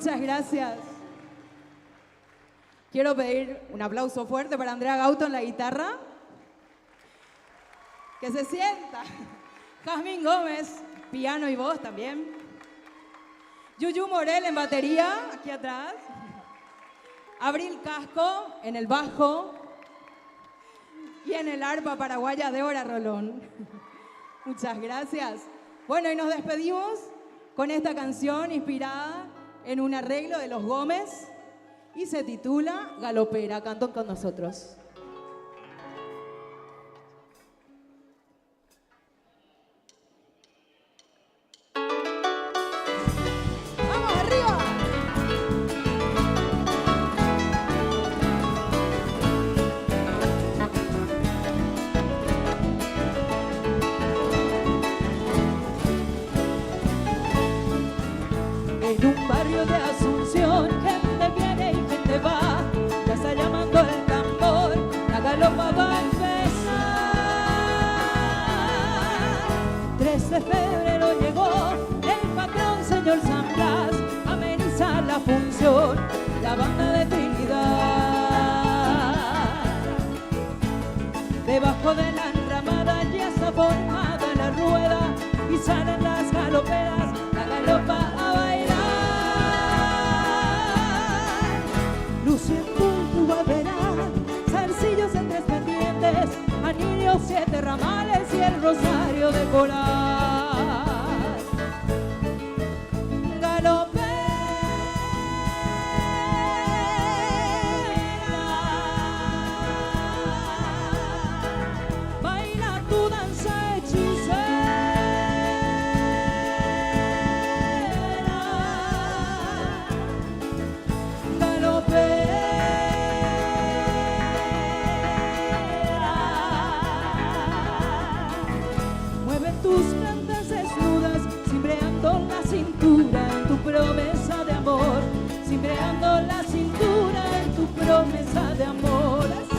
Muchas gracias. Quiero pedir un aplauso fuerte para Andrea Gauto en la guitarra. Que se sienta. Jazmín Gómez, piano y voz también. Yuyu Morel en batería, aquí atrás. Abril Casco en el bajo. Y en el arpa paraguaya Débora Rolón. Muchas gracias. Bueno, y nos despedimos con esta canción inspirada en un arreglo de Los Gómez y se titula Galopera. Cantan con nosotros. ¡Vamos arriba! En un barrio de Asunción, gente viene y gente va, ya está llamando el tambor, la galopa va a empezar. 3 de febrero llegó el patrón señor San Blas, ameniza la función, la banda de Trinidad. Debajo de la enramada ya está formada la rueda y salen las galoperas, la galopa a bailar. Luciendo tu verán, zarcillos en 3 pendientes, anillos 7 ramales y el rosario de colar. Galopera, baila tu danza hechicera. Mueve tus plantas desnudas, cimbreando la cintura en tu promesa de amor, cimbreando la cintura en tu promesa de amor. ¡Eso!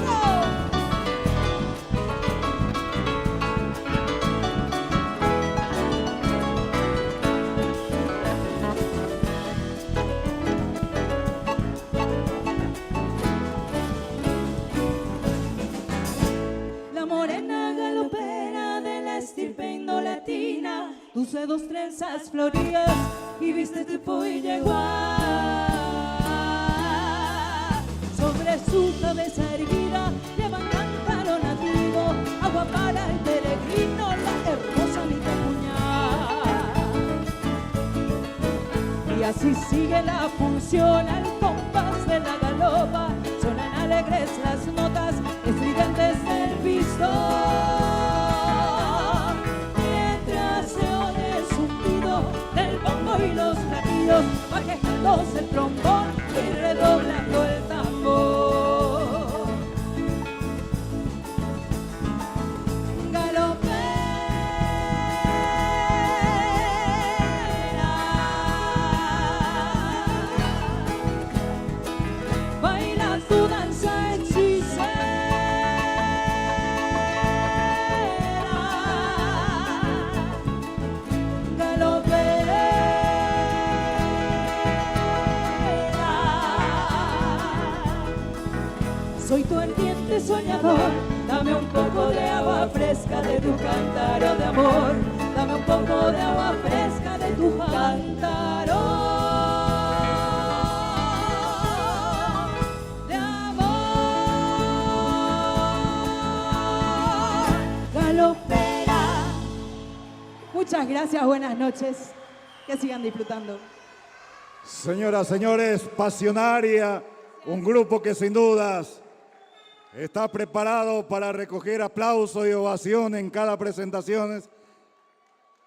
La morena galopera de la estirpe indolatina, tus dedos trenzas florías y viste tipo y yeguá. Sobre su cabeza erguida llevan cántaro nativo, agua para el peregrino, la hermosa mitad puñal. Y así sigue la función al compás de la galopa, suenan alegres las notas estridentes del pistón, mientras se oye el zumbido del bombo y los latidos, va quejándose el trombón y redoblando el tambor. Galopera, baila tu danza hechicera. Galopera, soy tu ardiente soñador, dame un poco de agua fresca de tu cántaro de amor, dame un poco de agua fresca de tu cántaro de amor. Galopera. Muchas gracias, buenas noches, que sigan disfrutando. Señoras, señores, Pasionaria, un grupo que sin dudas está preparado para recoger aplausos y ovación en cada presentación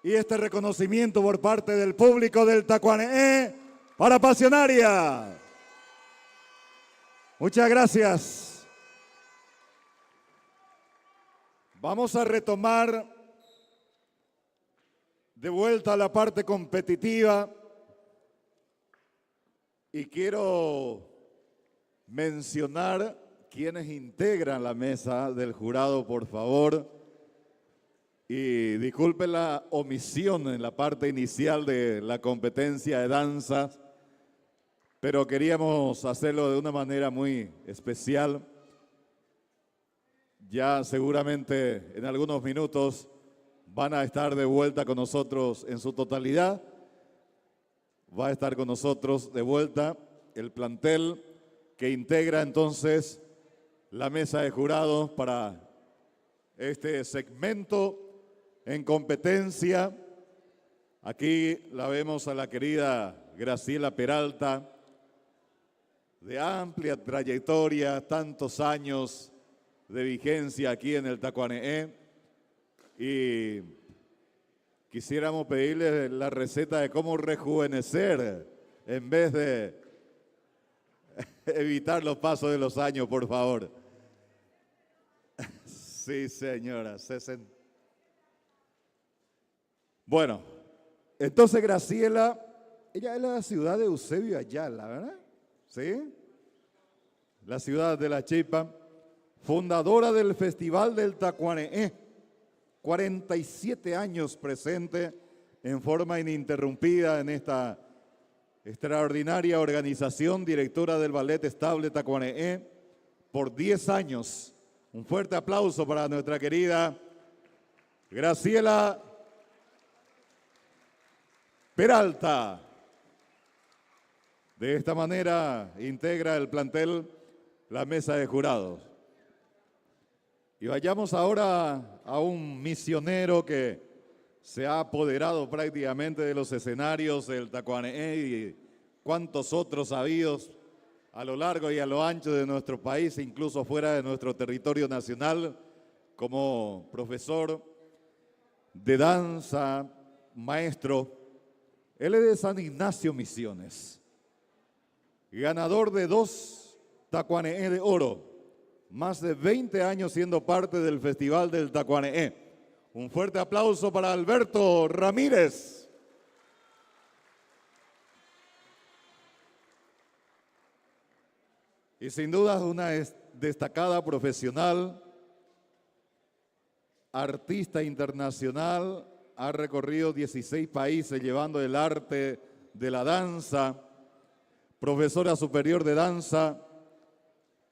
y este reconocimiento por parte del público del Tacuané para Pasionaria. Muchas gracias. Vamos a retomar de vuelta a la parte competitiva y quiero mencionar quienes integran la mesa del jurado, por favor. Y disculpen la omisión en la parte inicial de la competencia de danza, pero queríamos hacerlo de una manera muy especial. Ya seguramente en algunos minutos van a estar de vuelta con nosotros en su totalidad. Va a estar con nosotros de vuelta el plantel que integra entonces la mesa de jurados para este segmento en competencia. Aquí la vemos a la querida Graciela Peralta, de amplia trayectoria, tantos años de vigencia aquí en el Tacuane'é, y quisiéramos pedirle la receta de cómo rejuvenecer en vez de evitar los pasos de los años, por favor. Sí, señora. Bueno, entonces Graciela, ella es de la ciudad de Eusebio Ayala, ¿verdad? ¿Sí? La ciudad de La Chipa, fundadora del Festival del Tacuane'é, 47 años presente en forma ininterrumpida en esta extraordinaria organización, directora del Ballet Estable Tacuane'é por 10 años. Un fuerte aplauso para nuestra querida Graciela Peralta. De esta manera integra el plantel la mesa de jurados. Y vayamos ahora a un misionero que se ha apoderado prácticamente de los escenarios del Tacuane'é y cuantos otros habidos a lo largo y a lo ancho de nuestro país, incluso fuera de nuestro territorio nacional, como profesor de danza, maestro. Él es de San Ignacio Misiones, ganador de 2 Tacuane'é de oro, más de 20 años siendo parte del Festival del Tacuane'é. Un fuerte aplauso para Alberto Ramírez. Y sin duda una destacada profesional, artista internacional, ha recorrido 16 países llevando el arte de la danza, profesora superior de danza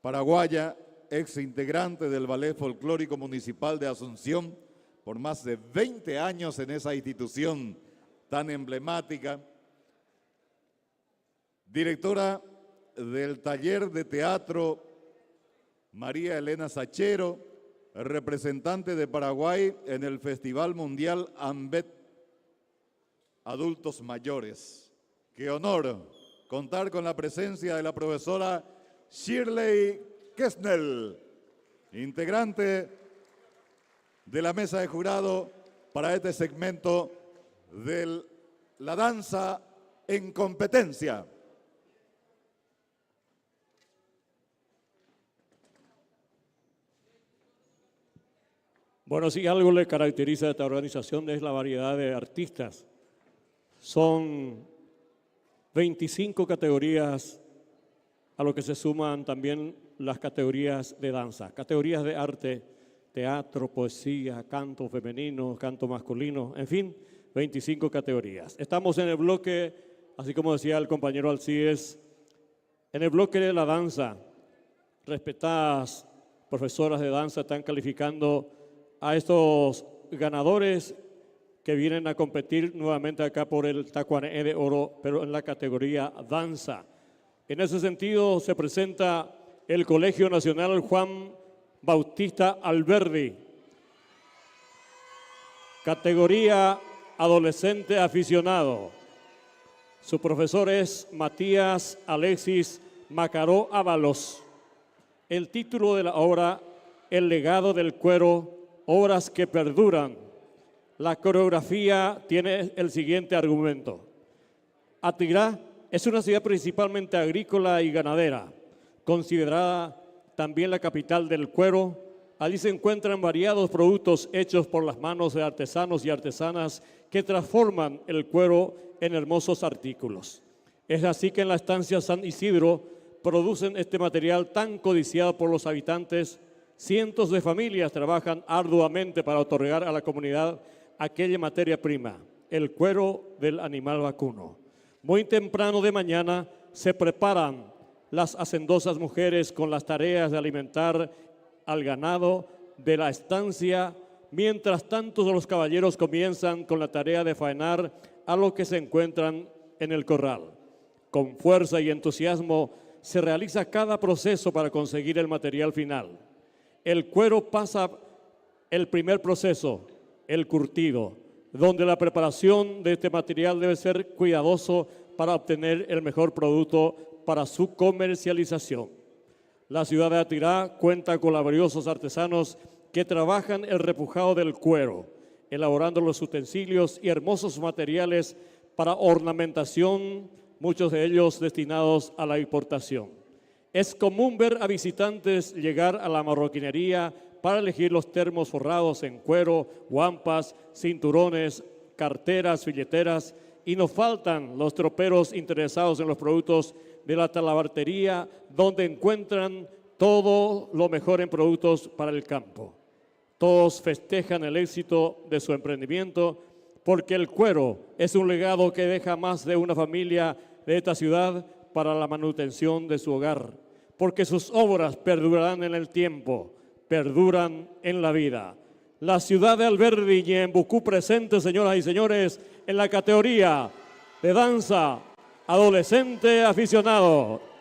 paraguaya, ex integrante del Ballet Folclórico Municipal de Asunción, por más de 20 años en esa institución tan emblemática, directora del taller de teatro María Elena Sachero, representante de Paraguay en el Festival Mundial AMBET Adultos Mayores. Qué honor contar con la presencia de la profesora Shirley Kessnel, integrante de la mesa de jurado para este segmento de la danza en competencia. Bueno, si algo le caracteriza a esta organización es la variedad de artistas. Son 25 categorías, a lo que se suman también las categorías de danza, categorías de arte, teatro, poesía, canto femenino, canto masculino, en fin, 25 categorías. Estamos en el bloque, así como decía el compañero Alcides, en el bloque de la danza. Respetadas profesoras de danza están calificando a estos ganadores que vienen a competir nuevamente acá por el Tacuane'é de oro, pero en la categoría danza. En ese sentido se presenta el Colegio Nacional Juan Bautista Alberdi, categoría adolescente aficionado. Su profesor es Matías Alexis Macaró Ábalos. El título de la obra, El legado del cuero, obras que perduran. La coreografía tiene el siguiente argumento. Atirá es una ciudad principalmente agrícola y ganadera, considerada también la capital del cuero. Allí se encuentran variados productos hechos por las manos de artesanos y artesanas que transforman el cuero en hermosos artículos. Es así que en la estancia San Isidro producen este material tan codiciado por los habitantes. Cientos de familias trabajan arduamente para otorgar a la comunidad aquella materia prima, el cuero del animal vacuno. Muy temprano de mañana se preparan las hacendosas mujeres con las tareas de alimentar al ganado de la estancia, mientras tanto los caballeros comienzan con la tarea de faenar a los que se encuentran en el corral. Con fuerza y entusiasmo se realiza cada proceso para conseguir el material final. El cuero pasa el primer proceso, el curtido, donde la preparación de este material debe ser cuidadoso para obtener el mejor producto para su comercialización. La ciudad de Atirá cuenta con laboriosos artesanos que trabajan el repujado del cuero, elaborando los utensilios y hermosos materiales para ornamentación, muchos de ellos destinados a la importación. Es común ver a visitantes llegar a la marroquinería para elegir los termos forrados en cuero, guampas, cinturones, carteras, billeteras, y nos faltan los troperos interesados en los productos de la talabartería, donde encuentran todo lo mejor en productos para el campo. Todos festejan el éxito de su emprendimiento porque el cuero es un legado que deja más de una familia de esta ciudad para la manutención de su hogar, porque sus obras perdurarán en el tiempo, perduran en la vida. La ciudad de Alberdi y Ñembucú presente, señoras y señores, en la categoría de danza adolescente aficionado.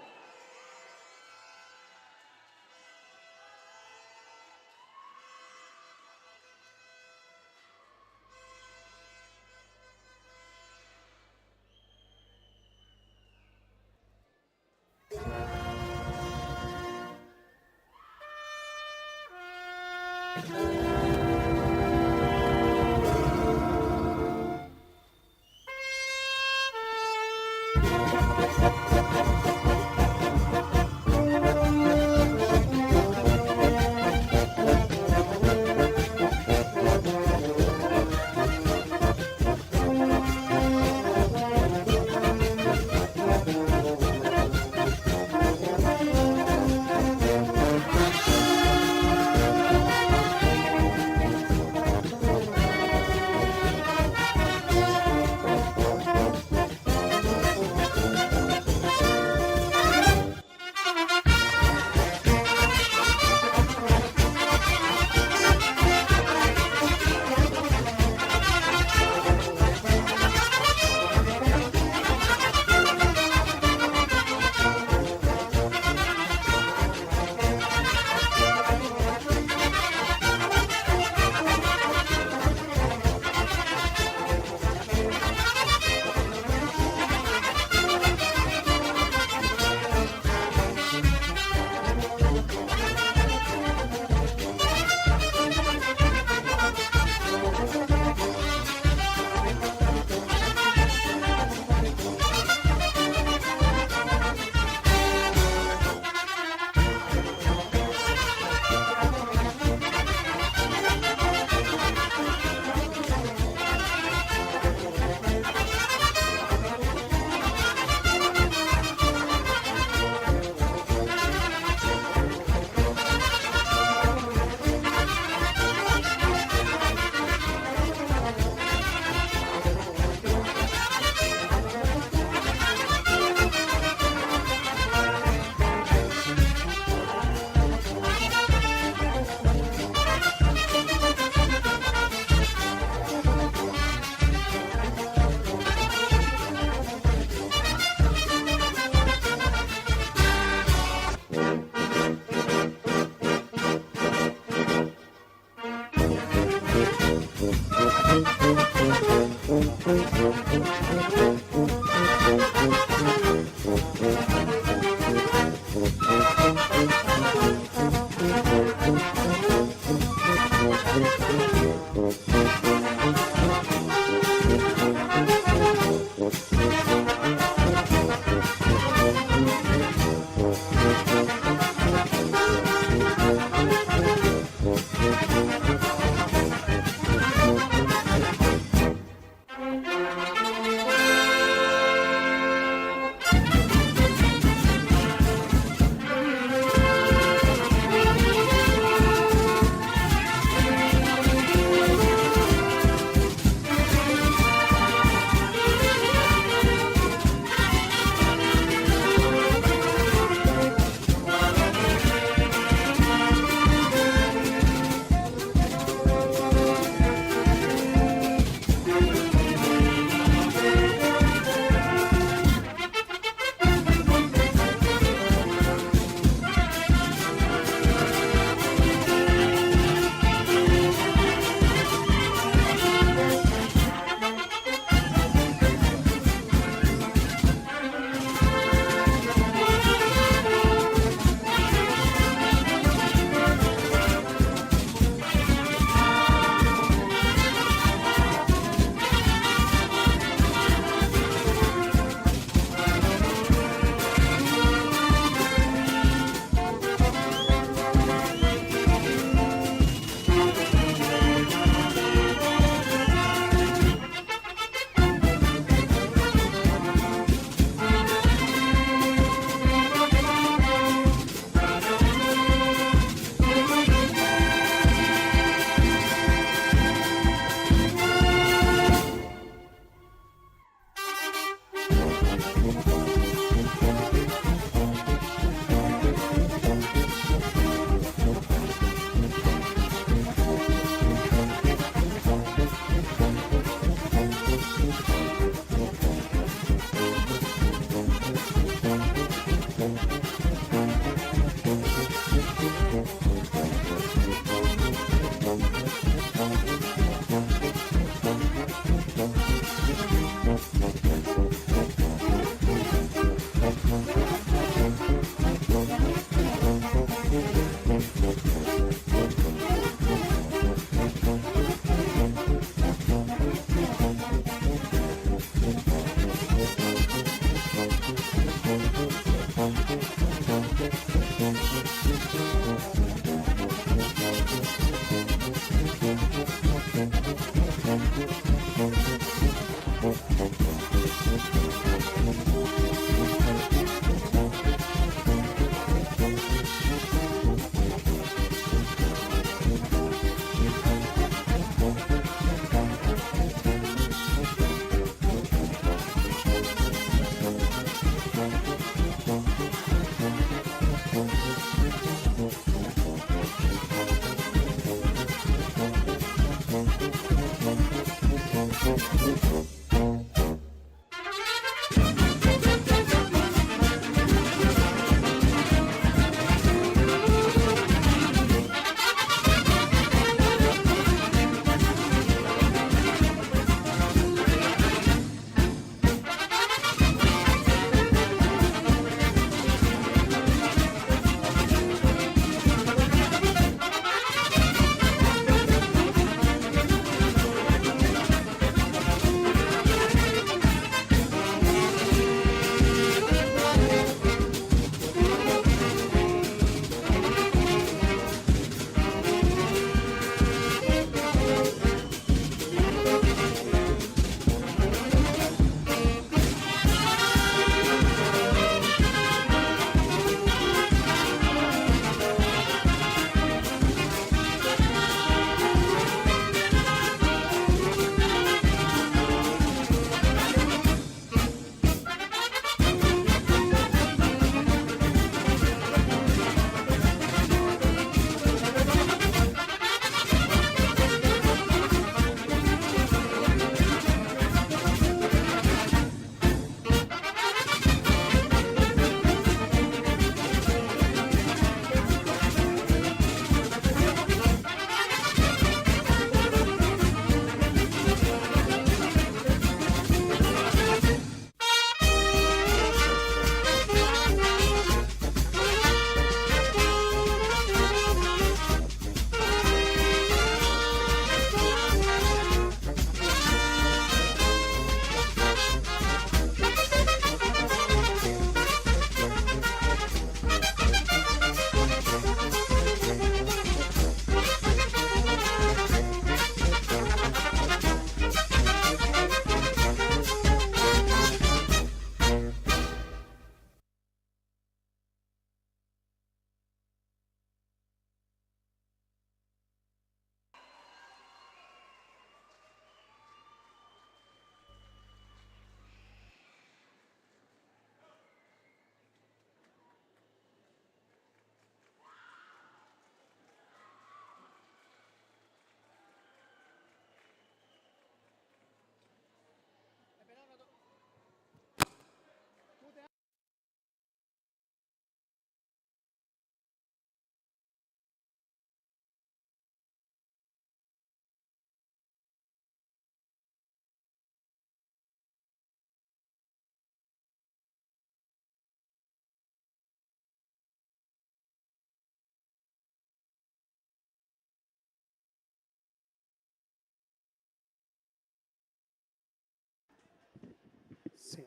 Sí.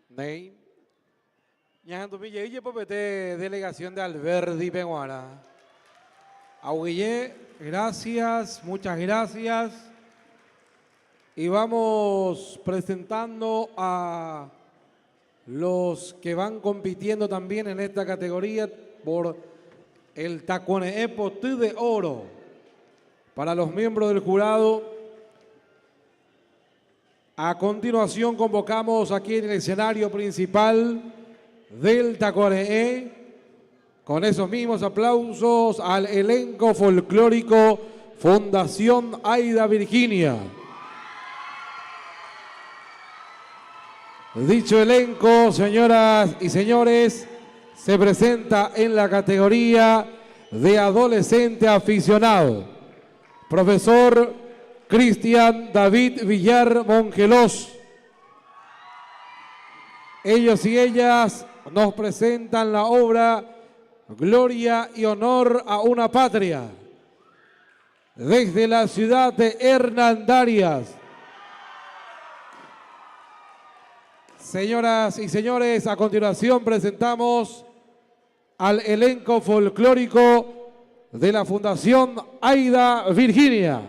Ney. Ñajando Mille Popete, delegación de Alberdi Peguara. Aguillé, gracias, muchas gracias. Y vamos presentando a los que van compitiendo también en esta categoría por el Taconeé Potí de Oro. Para los miembros del jurado, a continuación convocamos aquí en el escenario principal del Taconeé, con esos mismos aplausos, al elenco folclórico Fundación Aida Virginia. Dicho elenco, señoras y señores, se presenta en la categoría de adolescente aficionado. Profesor Cristian David Villar Mongelos. Ellos y ellas nos presentan la obra Gloria y Honor a una Patria, desde la ciudad de Hernandarias. Señoras y señores, a continuación presentamos al elenco folclórico de la Fundación Aida Virginia.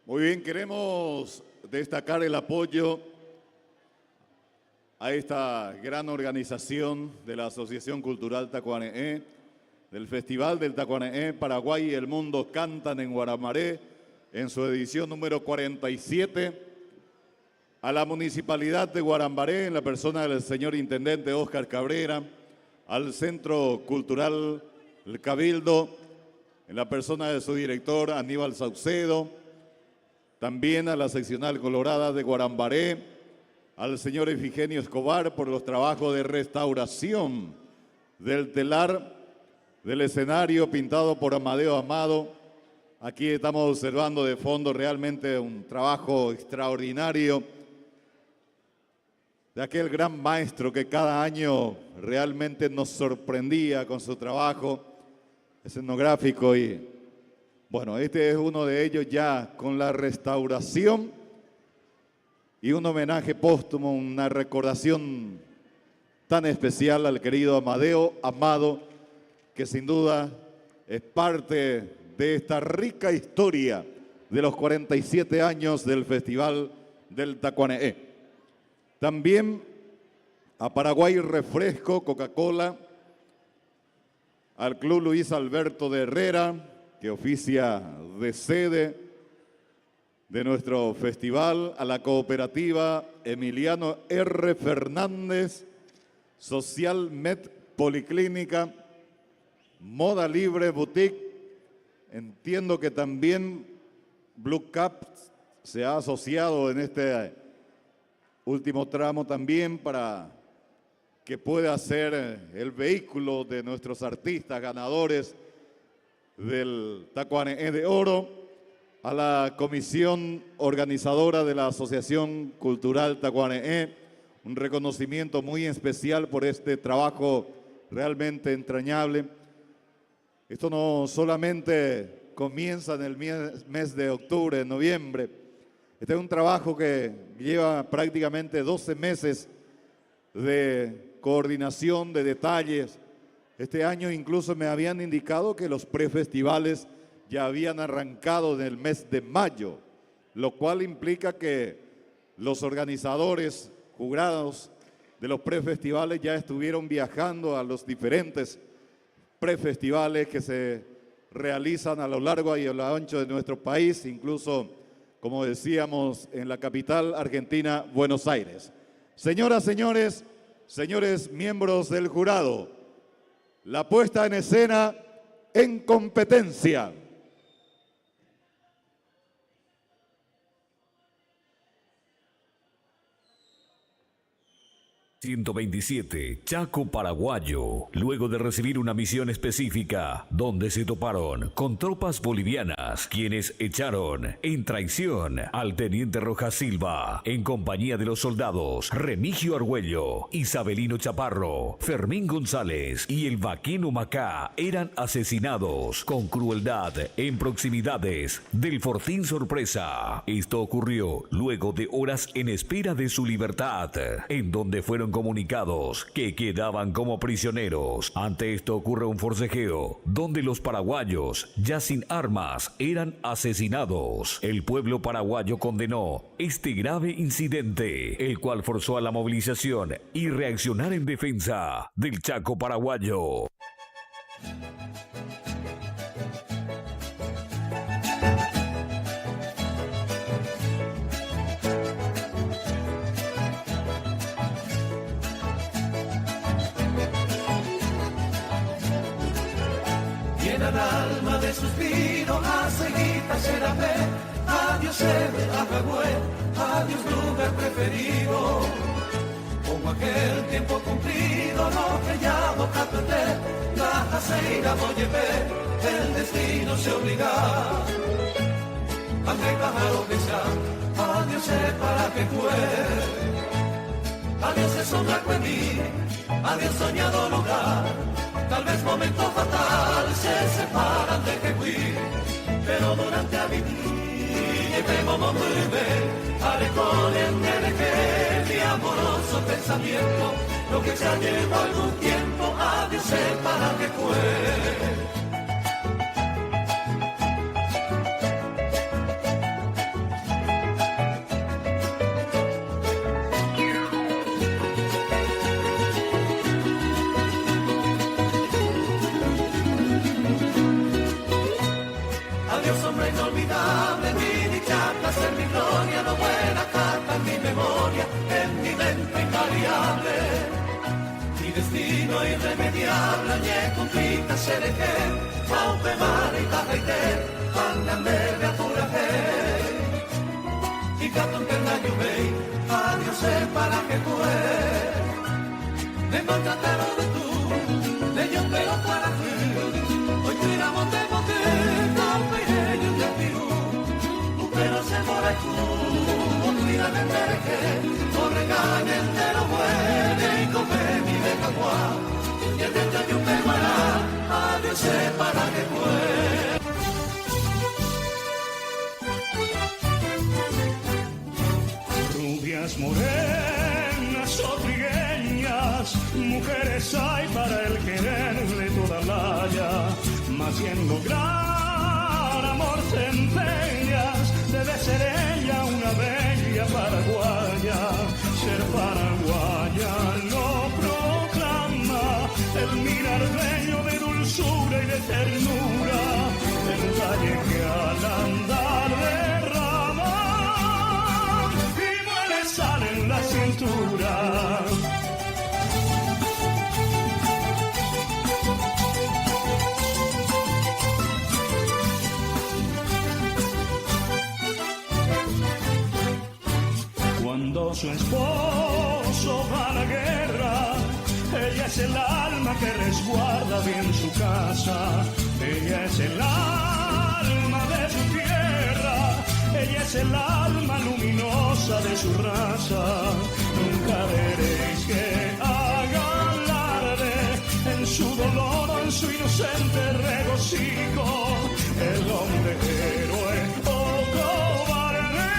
Muy bien, queremos destacar el apoyo a esta gran organización de la Asociación Cultural Tacuane'é, del Festival del Tacuane'é. Paraguay y el mundo cantan en Guarambaré, en su edición número 47, a la Municipalidad de Guarambaré, en la persona del señor Intendente Óscar Cabrera, al Centro Cultural El Cabildo, en la persona de su director Aníbal Saucedo, también a la Seccional Colorada de Guarambaré, al señor Efigenio Escobar por los trabajos de restauración del telar del escenario pintado por Amadeo Amado. Aquí estamos observando de fondo realmente un trabajo extraordinario de aquel gran maestro que cada año realmente nos sorprendía con su trabajo escenográfico. Y bueno, este es uno de ellos ya con la restauración y un homenaje póstumo, una recordación tan especial al querido Amadeo Amado, que sin duda es parte de esta rica historia de los 47 años del Festival del Tacuane'é. También a Paraguay Refresco, Coca-Cola, al Club Luis Alberto de Herrera, que oficia de sede de nuestro festival, a la cooperativa Emiliano R. Fernández, Social Med Policlínica, Moda Libre Boutique. Entiendo que también Blue Cap se ha asociado en este último tramo también para que pueda ser el vehículo de nuestros artistas ganadores del Tacuane'é de Oro, a la comisión organizadora de la Asociación Cultural Tacuane'é, un reconocimiento muy especial por este trabajo realmente entrañable. Esto no solamente comienza en el mes de octubre, noviembre. Este es un trabajo que lleva prácticamente 12 meses de coordinación, de detalles. Este año incluso me habían indicado que los prefestivales ya habían arrancado en el mes de mayo, lo cual implica que los organizadores, jurados de los prefestivales ya estuvieron viajando a los diferentes prefestivales que se realizan a lo largo y a lo ancho de nuestro país, incluso, como decíamos, en la capital argentina, Buenos Aires. Señoras, señores, señores miembros del jurado, la puesta en escena en competencia. 127, Chaco Paraguayo, luego de recibir una misión específica, donde se toparon con tropas bolivianas, quienes echaron en traición al teniente Rojas Silva, en compañía de los soldados Remigio Argüello, Isabelino Chaparro, Fermín González y el vaqueno Macá, eran asesinados con crueldad en proximidades del Fortín Sorpresa. Esto ocurrió luego de horas en espera de su libertad, en donde fueron comunicados que quedaban como prisioneros. Ante esto ocurre un forcejeo, donde los paraguayos, ya sin armas, eran asesinados. El pueblo paraguayo condenó este grave incidente, el cual forzó a la movilización y reaccionar en defensa del Chaco paraguayo. Llena el alma de suspiro, a seguita será fe. Adiós Eder, Ajagüe, adiós lugar preferido. Como aquel tiempo cumplido, lo que llamo Capete, la jaceira voy a ver, el destino se obliga. Aunque pájaro que sea, adiós para que fue. Adiós es sombra que mí, adiós soñado lugar. Tal vez momento fatal se separan de que fui, pero durante a vivir debemos moverme, haré con el mi amoroso pensamiento, lo que ya llevo algún tiempo, adiós para que fue. Inolvidable, mi dicha, placer, mi gloria, no buena carta en mi memoria, en mi mente invariable. Mi destino irremediable, añe conflicta, se deje, paupe, mare y tajaite, andan verde, apura, y gato en perna, lluvei, adiós, para que fue. Me maltrataron de tú, de yo pero para ti, hoy tiramos de bote, pero se mora tú, cuida de merque, o regaña entero muere y come mi beca guá, y el dentro de un peguará, adiós para que fue. Rubias morenas o trigueñas, mujeres hay para el querer de toda la haya, mas bien lograr amor centellas, debe ser ella una bella paraguaya. Ser paraguaya lo proclama el mirar bello de dulzura y de ternura, el talle que al andar derrama y muere sal en la cintura. Cuando su esposo va a la guerra, ella es el alma que resguarda bien su casa. Ella es el alma de su tierra, ella es el alma luminosa de su raza. Nunca veréis que haga alarde en su dolor o en su inocente regocijo. El hombre héroe o cobarde,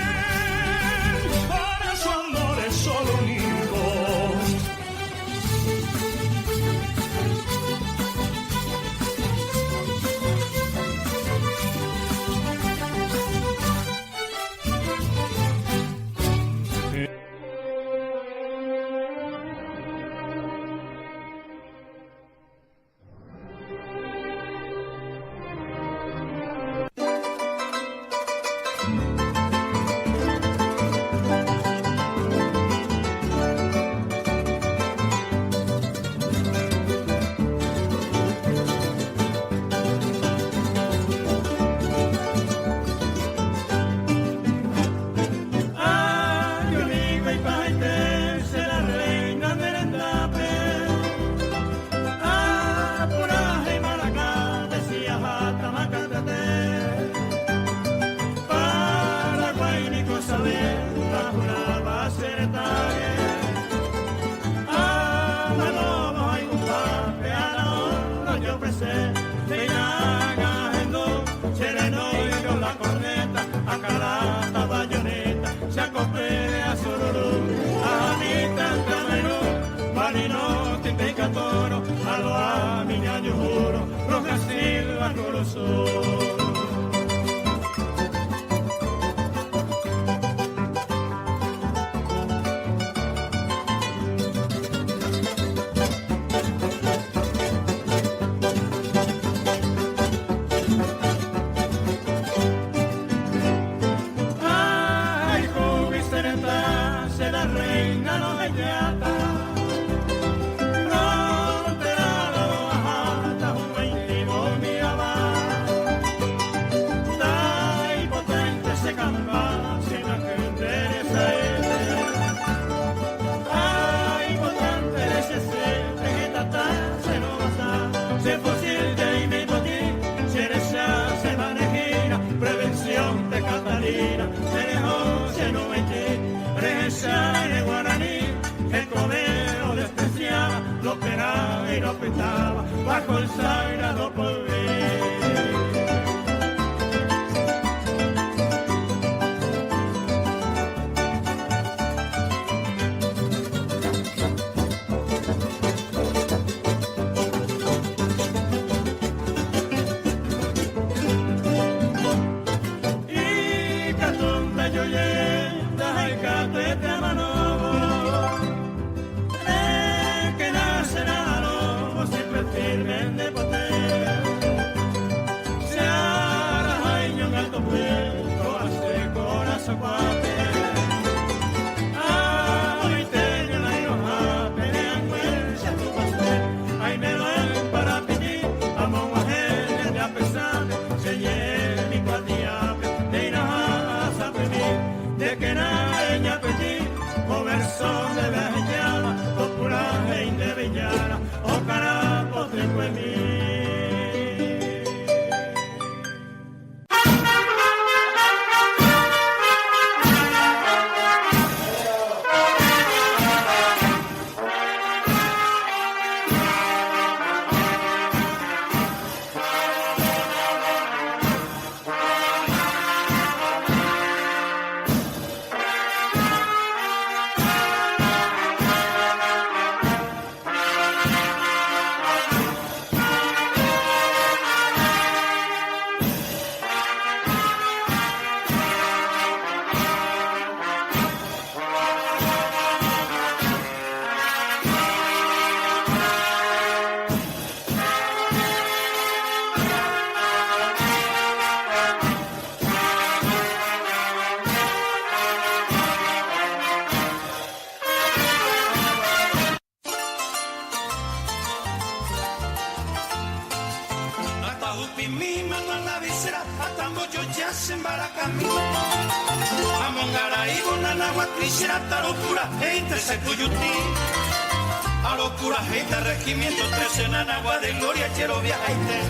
para su amor es solo un hijo. corazón. Ay, Jubicereta, se la reina no hay llata. Lo penaba y lo petaba bajo el sagrado poder. Y catonda yo yenda y catete manobo. Firmen de poder, se hará en un alto puerto, hace corazón guape. Ay, tengo la hija, pelean huelcha tu pastel. Ay, me lo en para pedir, a monguajer de a pesar, se lleve mi cuatiape, de irás a pedir, de que nadie me pedir, o verso de la llama, o puraje de Villara, o carajo. Fue mí. A locura gente regimiento 13 en Anagua de Gloria quiero viajaste.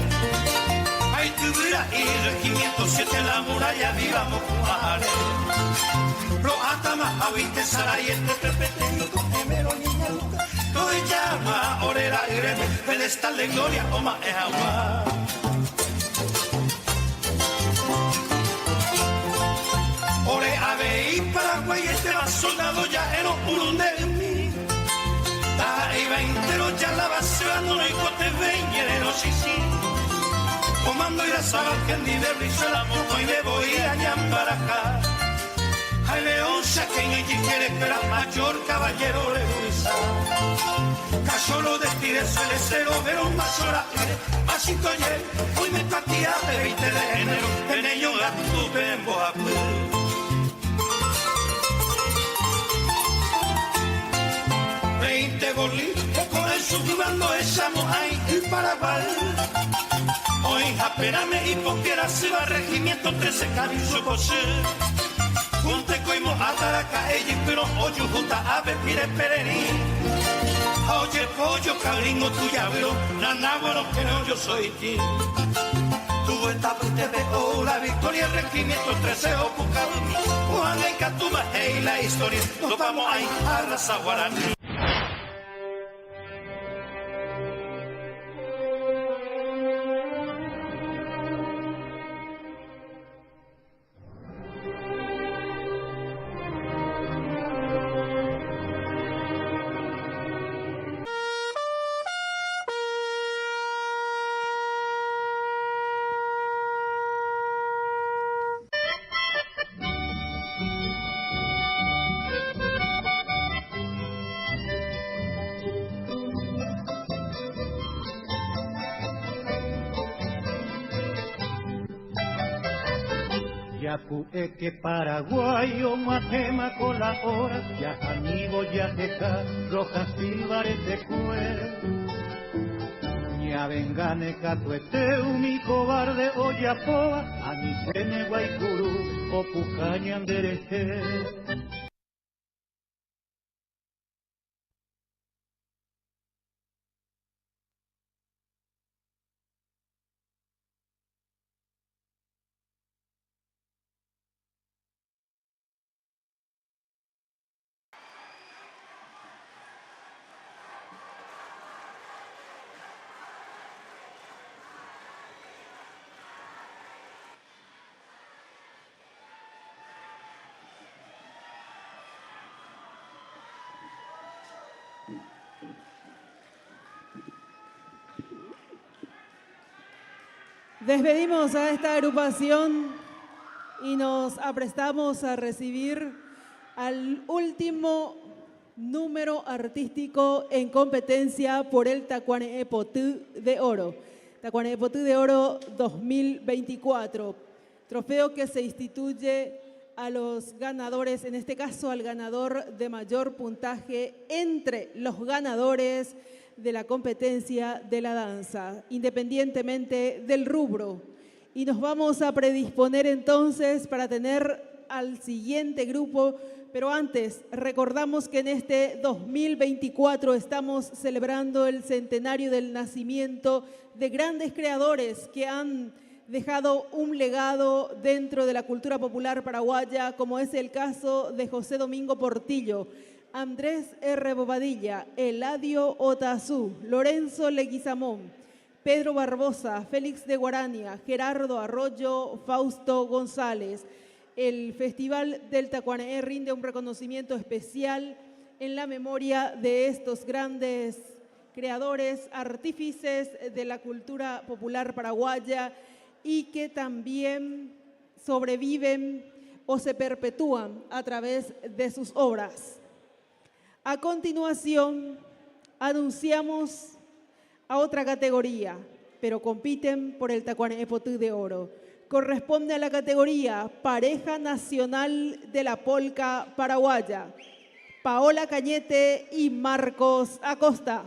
Ay tuviera y regimiento 7 en la muralla vivamos kumare. Lo atama aviste sarayete pepetengo con emero niña luca. Toi llama orera y reme pedestal de gloria oma es agua. Ore ave y Paraguay este va soldado ya en Urunde en mí. Iba entero ya la base no hay cote veñero sí sí. Comando y la sábana que ni de risa la moto y me voy allá para acá. Ay leonza que ni quiere esperar mayor caballero de Luisa. Cachorro de tire celecero pero más hora más ayer hoy me partía de 20 de enero en ello gato en Boacué. Con el subjugando echamos ahí y Paraguay. Hoy apérame y poquiera se va regimiento 13 carizo José. Junte coimo a Taraca ella pero oyo junta ave mire pererí. Oye pollo cabringo tuya pero nana bueno que no yo soy ti. Tu etapa te veo la victoria regimiento 13 o Pucabumi. Juan y Catuma y la historia nos vamos ahí a raza guaraní. Yapu que paraguayo matema con la hora, ya amigo ya teca, rojas silvares de cuer. Ya vengane catueteu mi cobarde oyapoa, anisene guaycurú o pucaña andereje. Despedimos a esta agrupación y nos aprestamos a recibir al último número artístico en competencia por el Tacuané Potú de Oro. Tacuané Potú de Oro 2024. Trofeo que se instituye a los ganadores, en este caso al ganador de mayor puntaje entre los ganadores de la competencia de la danza, independientemente del rubro. Y nos vamos a predisponer entonces para tener al siguiente grupo, pero antes recordamos que en este 2024 estamos celebrando el centenario del nacimiento de grandes creadores que han dejado un legado dentro de la cultura popular paraguaya, como es el caso de José Domingo Portillo, Andrés R. Bobadilla, Eladio Otazú, Lorenzo Leguizamón, Pedro Barbosa, Félix de Guarania, Gerardo Arroyo, Fausto González. El Festival del Tacuané rinde un reconocimiento especial en la memoria de estos grandes creadores, artífices de la cultura popular paraguaya y que también sobreviven o se perpetúan a través de sus obras. A continuación, anunciamos a otra categoría, pero compiten por el Tacuané Potú de Oro. Corresponde a la categoría Pareja Nacional de la Polca Paraguaya, Paola Cañete y Marcos Acosta.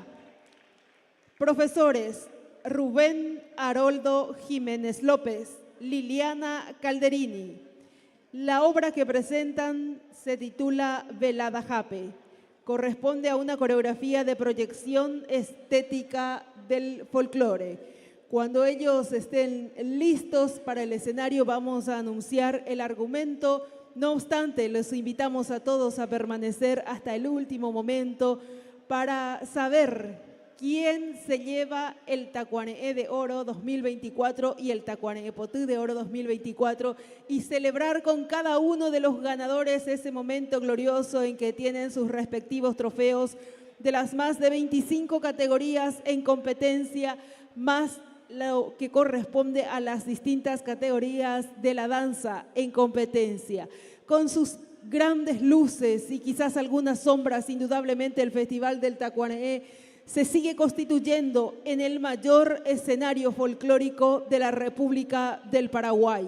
Profesores, Rubén Haroldo Jiménez López, Liliana Calderini. La obra que presentan se titula Velada Jape. Corresponde a una coreografía de proyección estética del folclore. Cuando ellos estén listos para el escenario vamos a anunciar el argumento. No obstante, los invitamos a todos a permanecer hasta el último momento para saber quién se lleva el Tacuané de Oro 2024 y el Tacuané Potú de Oro 2024 y celebrar con cada uno de los ganadores ese momento glorioso en que tienen sus respectivos trofeos de las más de 25 categorías en competencia, más lo que corresponde a las distintas categorías de la danza en competencia. Con sus grandes luces y quizás algunas sombras, indudablemente el Festival del Tacuané se sigue constituyendo en el mayor escenario folclórico de la República del Paraguay.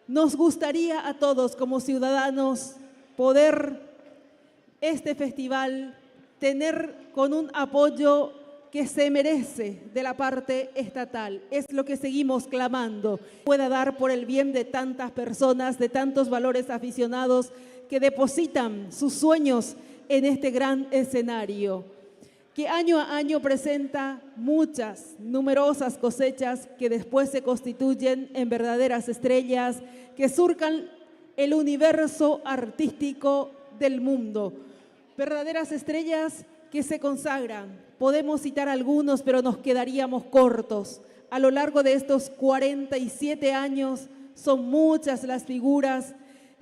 Nos gustaría a todos como ciudadanos poder este festival tener con un apoyo que se merece de la parte estatal. Es lo que seguimos clamando. Pueda dar por el bien de tantas personas, de tantos valores aficionados que depositan sus sueños en este gran escenario, que año a año presenta muchas, numerosas cosechas que después se constituyen en verdaderas estrellas que surcan el universo artístico del mundo. Verdaderas estrellas que se consagran. Podemos citar algunos, pero nos quedaríamos cortos. A lo largo de estos 47 años son muchas las figuras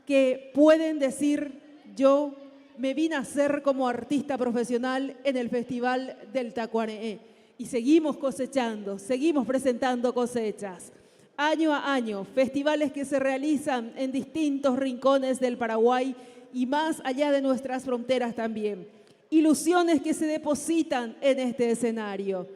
que pueden decir: yo me vine a ser como artista profesional en el Festival del Tacuané. Y seguimos cosechando, seguimos presentando cosechas. Año a año, festivales que se realizan en distintos rincones del Paraguay y más allá de nuestras fronteras también. Ilusiones que se depositan en este escenario.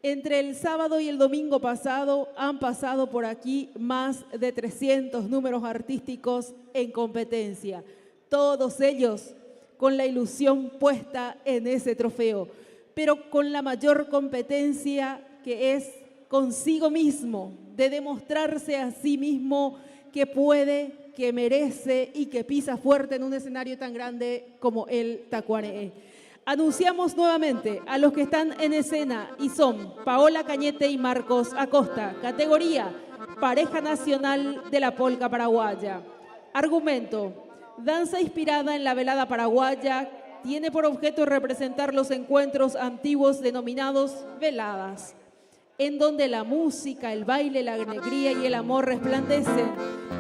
Entre el sábado y el domingo pasado han pasado por aquí más de 300 números artísticos en competencia. Todos ellos con la ilusión puesta en ese trofeo, pero con la mayor competencia que es consigo mismo, de demostrarse a sí mismo que puede, que merece y que pisa fuerte en un escenario tan grande como el Tacuarembó. Anunciamos nuevamente a los que están en escena y son Paola Cañete y Marcos Acosta, categoría Pareja Nacional de la Polca Paraguaya. Argumento: danza inspirada en la velada paraguaya, tiene por objeto representar los encuentros antiguos denominados veladas, en donde la música, el baile, la alegría y el amor resplandecen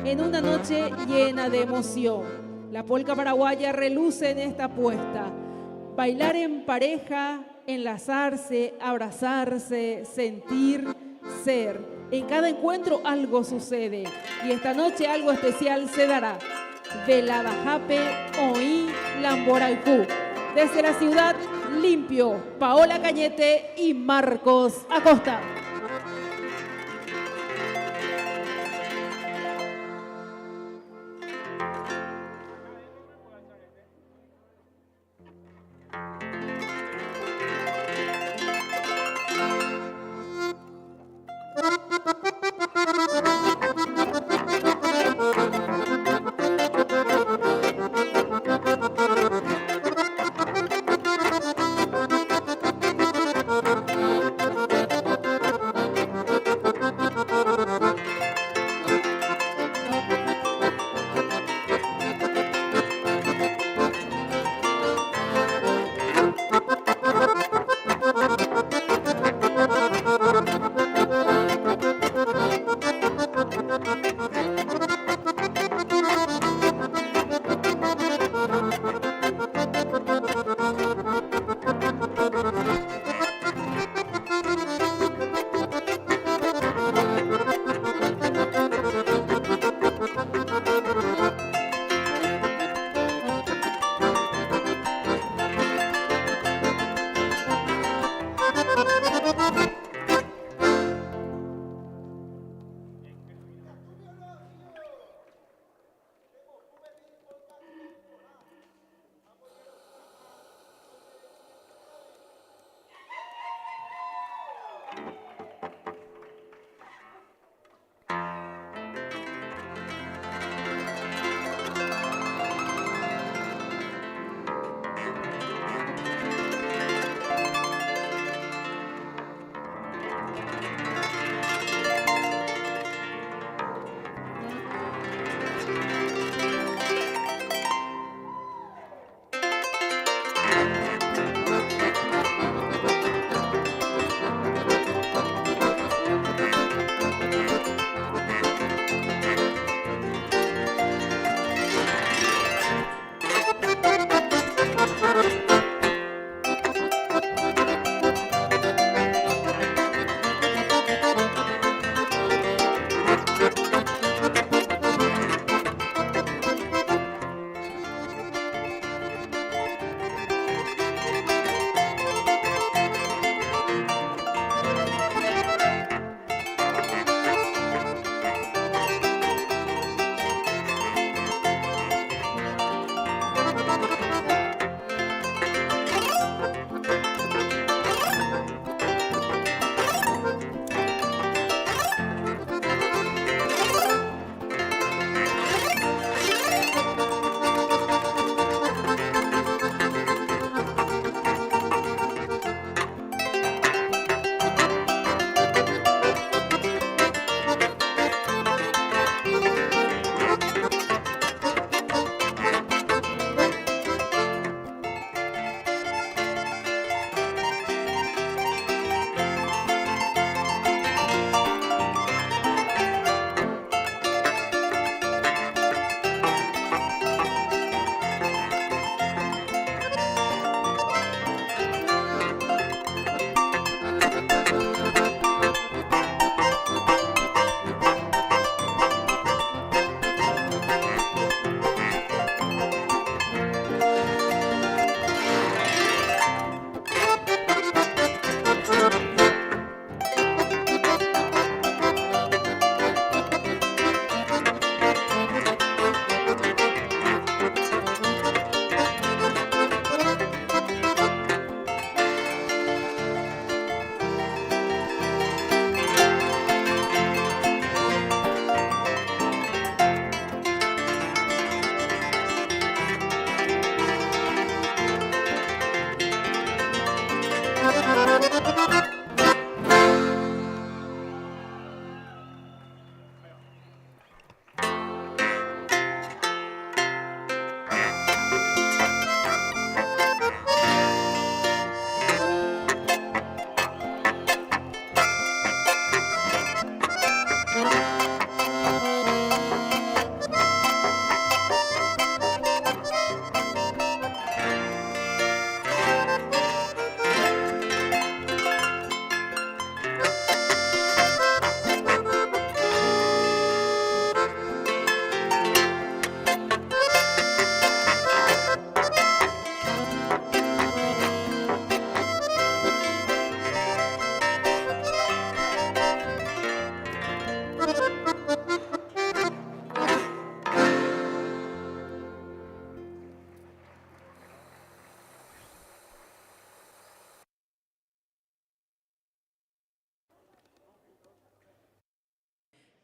en una noche llena de emoción. La polca paraguaya reluce en esta puesta. Bailar en pareja, enlazarse, abrazarse, sentir, ser. En cada encuentro algo sucede y esta noche algo especial se dará. Velada Jape, Oí, Lamboraicú. Desde la ciudad, Limpio, Paola Cañete y Marcos Acosta.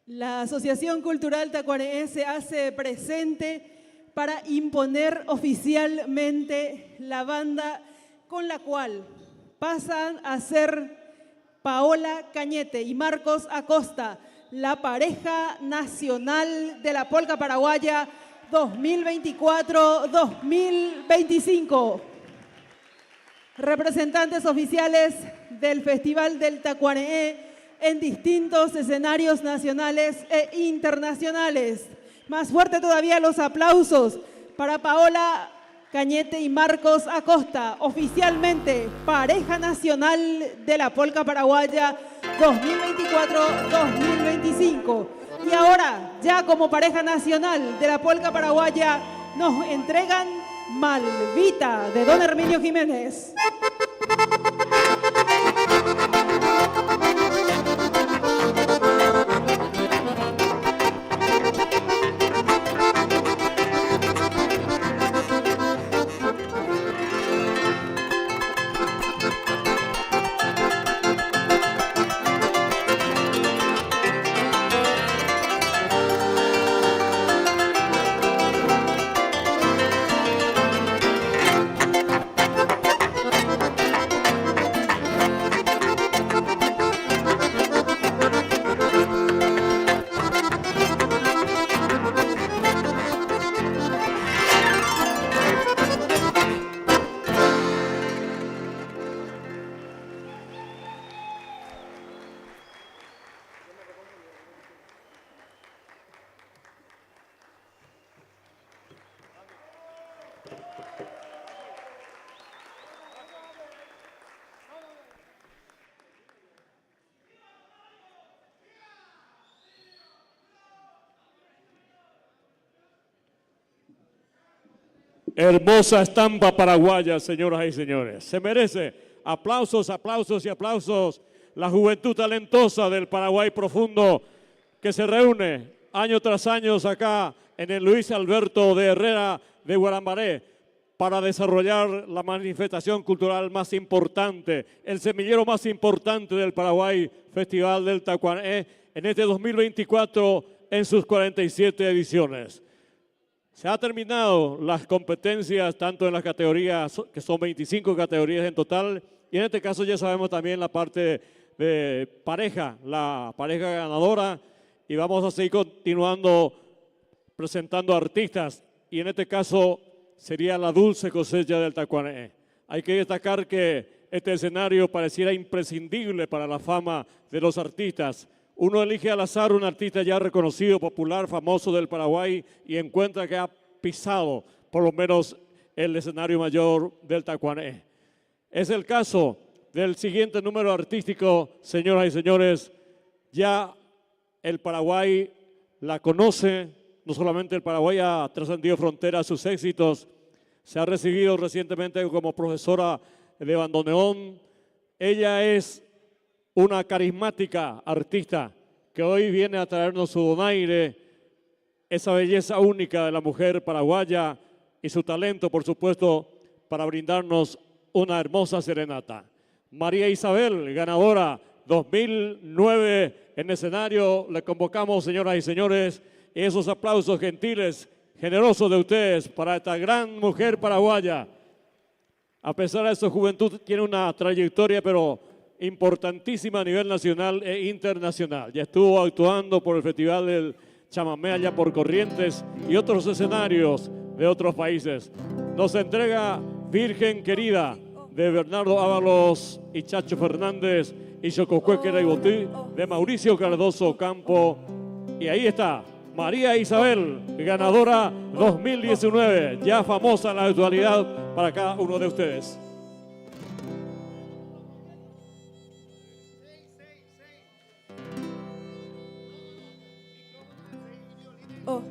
La Asociación Cultural Tacuareé se hace presente para imponer oficialmente la banda con la cual pasan a ser Paola Cañete y Marcos Acosta, la pareja nacional de la polca paraguaya 2024-2025. Representantes oficiales del Festival del Tacuareé en distintos escenarios nacionales e internacionales. Más fuerte todavía los aplausos para Paola Cañete y Marcos Acosta, oficialmente pareja nacional de la polca paraguaya 2024-2025. Y ahora, ya como pareja nacional de la polca paraguaya, nos entregan Malvita, de don Herminio Jiménez. Hermosa estampa paraguaya, señoras y señores. Se merece aplausos, aplausos y aplausos la juventud talentosa del Paraguay profundo que se reúne año tras año acá en el Luis Alberto de Herrera de Guarambaré para desarrollar la manifestación cultural más importante, el semillero más importante del Paraguay, Festival del Tacuareé, en este 2024 en sus 47 ediciones. Se han terminado las competencias tanto en las categorías, que son 25 categorías en total, y en este caso ya sabemos también la parte de pareja, la pareja ganadora, y vamos a seguir continuando presentando artistas, y en este caso sería la dulce cosecha del Tacuareé. Hay que destacar que este escenario pareciera imprescindible para la fama de los artistas. Uno elige al azar un artista ya reconocido, popular, famoso del Paraguay y encuentra que ha pisado por lo menos el escenario mayor del Tacuareé. Es el caso del siguiente número artístico, señoras y señores. Ya el Paraguay la conoce, no solamente el Paraguay ha trascendido fronteras, sus éxitos. Se ha recibido recientemente como profesora de bandoneón. Ella es una carismática artista que hoy viene a traernos su donaire, esa belleza única de la mujer paraguaya y su talento, por supuesto, para brindarnos una hermosa serenata. María Isabel, ganadora 2009 en escenario, le convocamos, señoras y señores, y esos aplausos gentiles, generosos de ustedes para esta gran mujer paraguaya. A pesar de su juventud, tiene una trayectoria, pero importantísima a nivel nacional e internacional. Ya estuvo actuando por el Festival del Chamamé allá por Corrientes y otros escenarios de otros países. Nos entrega Virgen Querida de Bernardo Ábalos y Chacho Fernández y Xococuequera y Botí de Mauricio Cardoso Campo. Y ahí está María Isabel, ganadora 2019, ya famosa en la actualidad para cada uno de ustedes. Oh.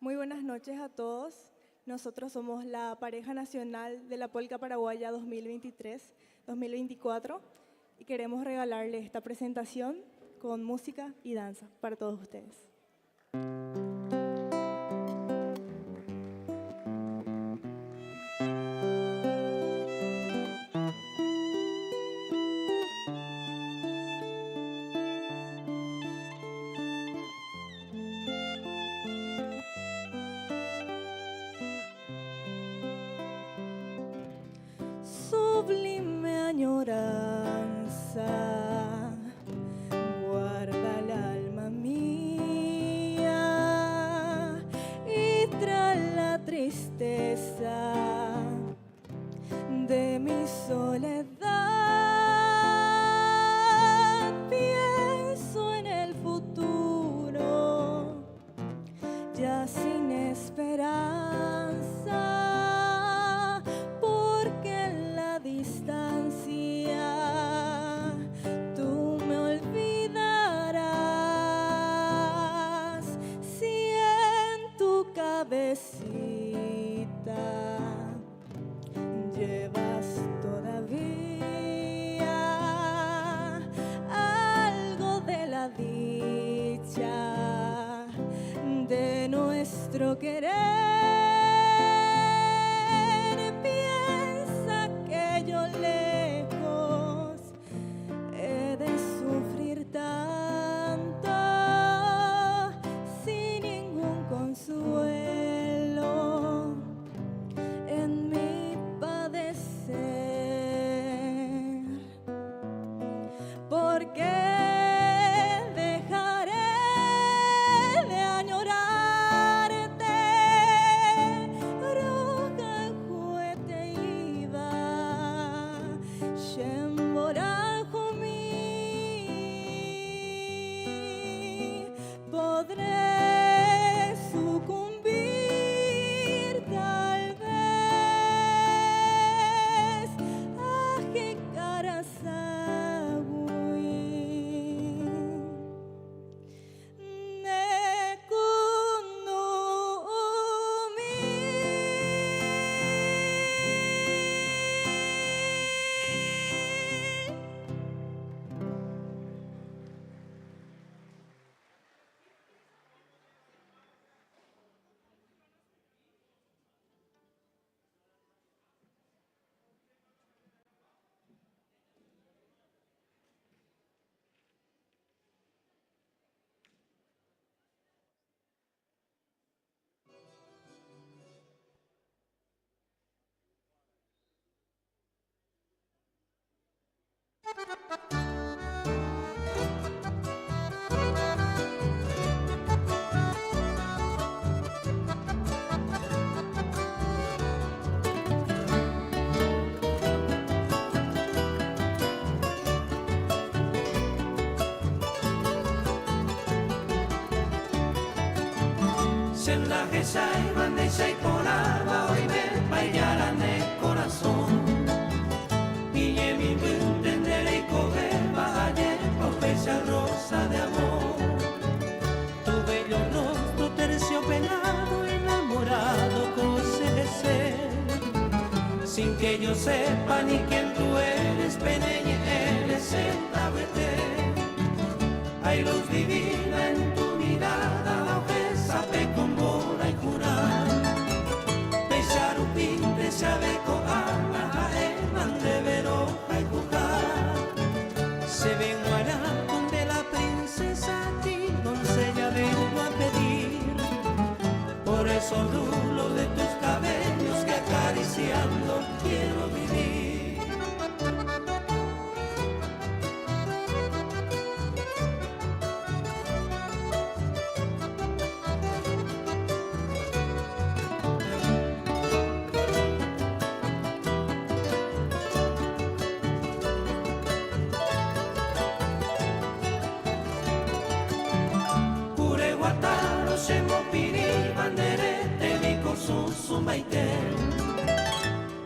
Muy buenas noches a todos. Nosotros somos la pareja nacional de la Polca Paraguaya 2023-2024 y queremos regalarle esta presentación con música y danza para todos ustedes. Sublime añoranza guarda el alma mía y tras la tristeza de mi soledad pienso en el futuro ya sin esperanza. Distancia, tú me olvidarás si en tu cabecita llevas todavía algo de la dicha de nuestro querer. Yo lejos he de sufrir tanto sin ningún consuelo en mi padecer. ¿Por qué dejaré de añorarte? Roja juguete iba podré sucumbir tal vez a Jicarasagui. Senda que saiban de Saipolaba hoy me bailarán el corazón y en mi mente entenderé y coger ayer profesa rosa de amor. Tu bello rostro terciopelado enamorado de ser sin que yo sepa ni quién tú eres, peneñe eres el tabete. Hay luz divina en tu mirada, sabe con bola y curar. Pesarupín te sabe coana, eman de veroja y jugar. Se vengo a donde la princesa a ti, doncella, vengo a pedir. Por esos rulos de tus cabellos que acariciando quiero vivir.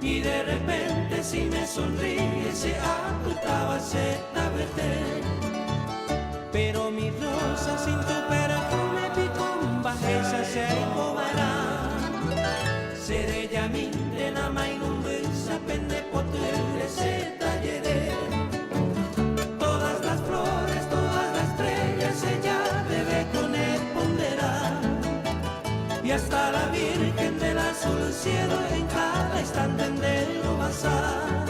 Y de repente si me sonríe se ocultaba se verte. Pero mi rosa sin tu perfume picomba esa se encobará. Se potere se talleré. Todas las flores, todas las estrellas, ella debe con él ponderar. Y hasta la Virgen del azul cielo en cada instante entero pasar.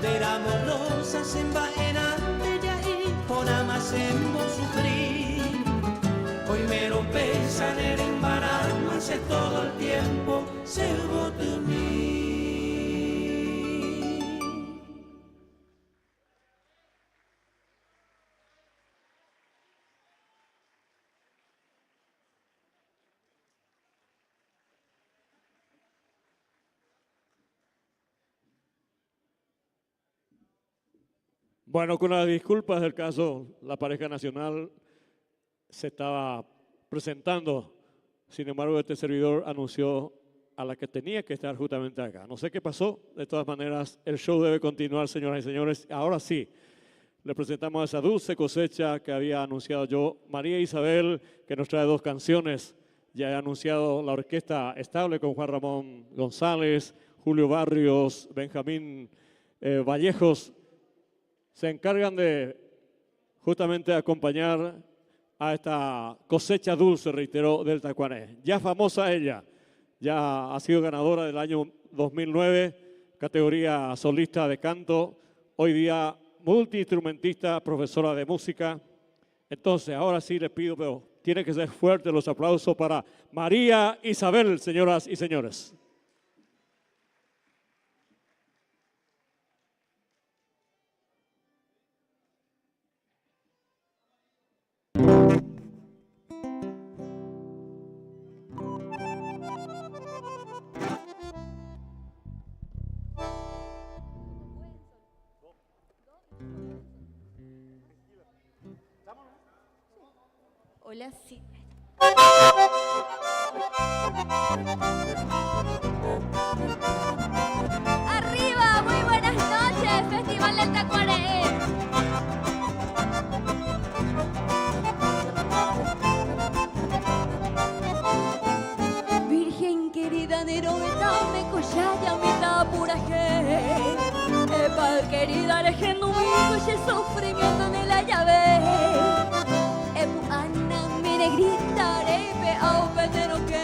Deramos rosas en vaenante ya y por amas en vos sufrir. Hoy mero pesan en embaramarse todo el tiempo se de mí. Bueno, con las disculpas del caso, la pareja nacional se estaba presentando. Sin embargo, este servidor anunció a la que tenía que estar justamente acá. No sé qué pasó. De todas maneras, el show debe continuar, señoras y señores. Ahora sí, le presentamos a esa dulce cosecha que había anunciado yo. María Isabel, que nos trae 2 canciones. Ya he anunciado la orquesta estable con Juan Ramón González, Julio Barrios, Benjamín Vallejos. Se encargan de justamente acompañar a esta cosecha dulce, reiteró, del Tacuané. Ya famosa ella, ya ha sido ganadora del año 2009, categoría solista de canto, hoy día multiinstrumentista, profesora de música. Entonces, ahora sí les pido, pero tiene que ser fuertes los aplausos para María Isabel, señoras y señores. Hola, sí. Arriba, muy buenas noches, Festival del Tacuané. Virgen querida, neroveta, me collaya, mitad pura gente. Epa, querida, lejendo mi coche, sufrimiento en la llave. Gritaré peao pero que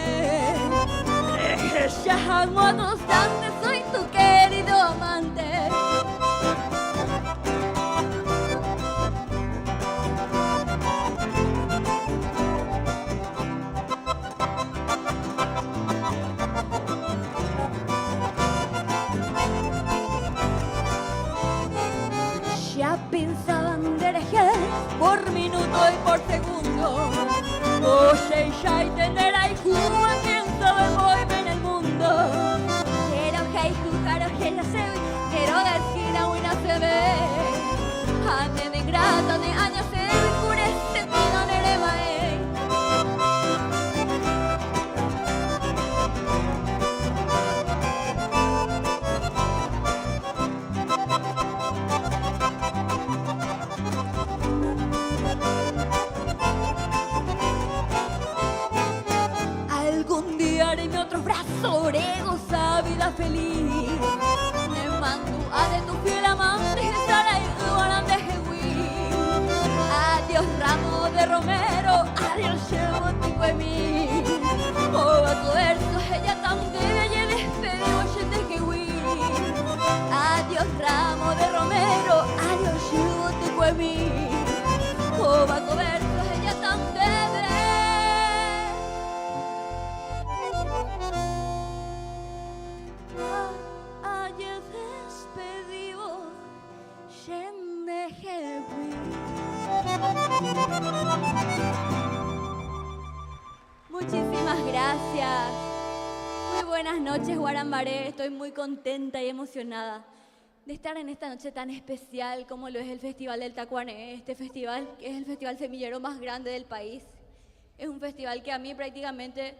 ya amo constante, soy tu querido amante. Ya pensaban de elegir por minuto y por segundo. Oye, ya y tener ahí Cuba, quien sabe muy bien el mundo. Quiero que juzgar, que ya se ve, quiero decir a una se ve. Ane de grata, de años se ve, cure sentido de remae. Orego sabida feliz me mando a de tu fiel amante estar ahí de Jehuí. Adiós ramo de romero, adiós llevo tipo de mí. O a tu verso ella tan bella y despedió de Jehuí. Adiós ramo de romero, adiós llevo tipo de mí. O a tu verso ella tan bella. Muchísimas gracias. Muy buenas noches, Guarambaré. Estoy muy contenta y emocionada de estar en esta noche tan especial como lo es el Festival del Tacuané. Este festival que es el festival semillero más grande del país. Es un festival que a mí prácticamente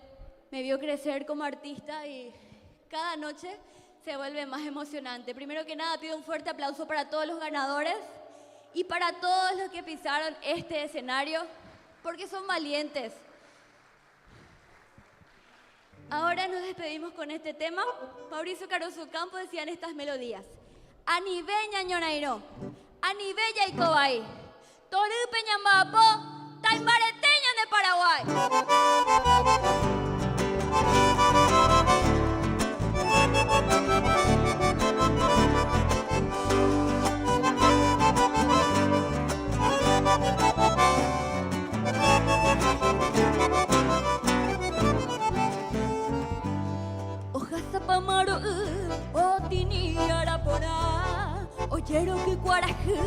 me vio crecer como artista y cada noche se vuelve más emocionante. Primero que nada, pido un fuerte aplauso para todos los ganadores y para todos los que pisaron este escenario, porque son valientes. Ahora nos despedimos con este tema. Mauricio Caruso Campo decían estas melodías. Anibeña ñonairo, anibella y cobay, Toru Peñamapo, Taimareteña de Paraguay. Pamaro o tiniara pora o yero que cuaraje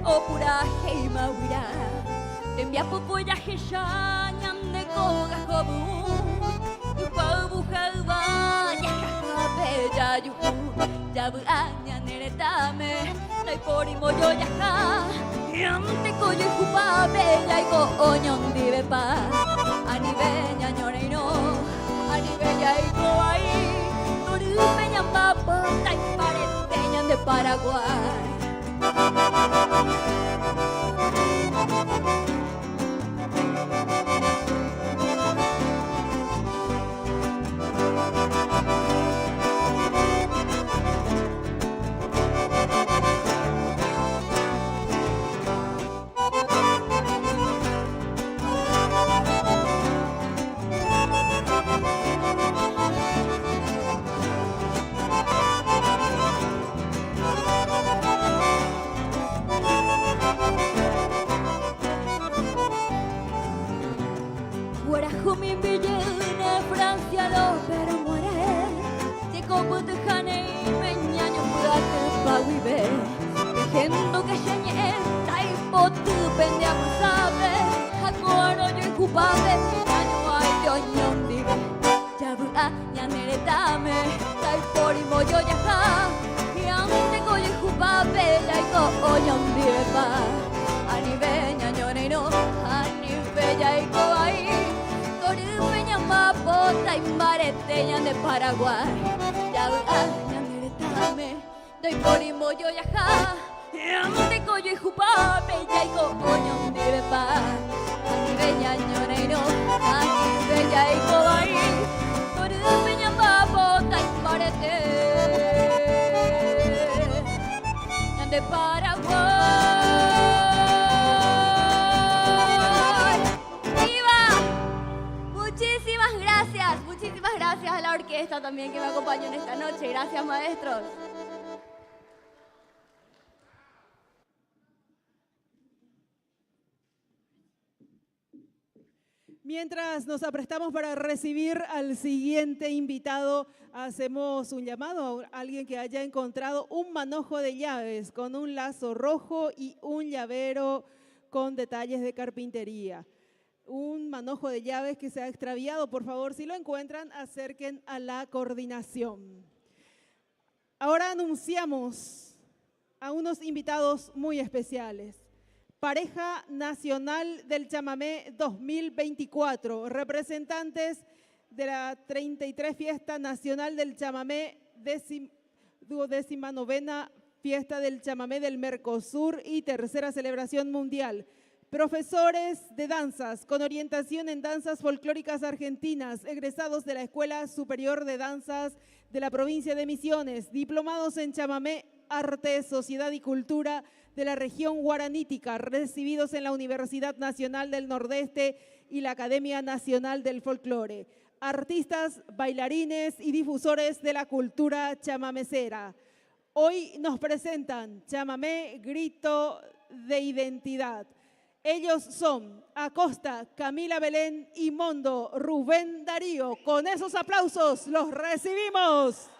o puraje y maura te envía popoya que shañan de coga jobu y pabu jalba ya bella yu ya buaña neretame no por y moyo ya ja ante coyo y jupa bella y coñón dive pa anibeña ñoreino anibeña y coay Peñamapo, Taimareteña de Paraguay. Dejando que señeta y potu pendiamo sabe Hakuano yo incubable Año ay de oñón dive Yabu aña neretame Tai por y moyo ya ja Y ante coyo incubable Yaico oñón dive pa Anibeña ñoneino Anibella y coay Toru Peñamapo Taimareteña de Paraguay Yabu aña neretame Tai por y moyo ya ja Ante coyo y jupa, bella y coño de pa. Anibeña ñoneiro, anibella y coay. Toru Peñamapo, Taimarete. De Paraguay. ¡Viva! Muchísimas gracias a la orquesta también que me acompañó en esta noche. Gracias, maestros. Mientras nos aprestamos para recibir al siguiente invitado, hacemos un llamado a alguien que haya encontrado un manojo de llaves con un lazo rojo y un llavero con detalles de carpintería. Un manojo de llaves que se ha extraviado, por favor, si lo encuentran, acerquen a la coordinación. Ahora anunciamos a unos invitados muy especiales. Pareja Nacional del Chamamé 2024, representantes de la 33 Fiesta Nacional del Chamamé, 19ª Fiesta del Chamamé del Mercosur y tercera celebración mundial. Profesores de danzas con orientación en danzas folclóricas argentinas, egresados de la Escuela Superior de Danzas de la provincia de Misiones, diplomados en chamamé, arte, sociedad y cultura de la región guaranítica, recibidos en la Universidad Nacional del Nordeste y la Academia Nacional del Folclore. Artistas, bailarines y difusores de la cultura chamamecera. Hoy nos presentan Chamamé Grito de Identidad. Ellos son Acosta, Camila Belén y Mondo Rubén Darío. Con esos aplausos los recibimos.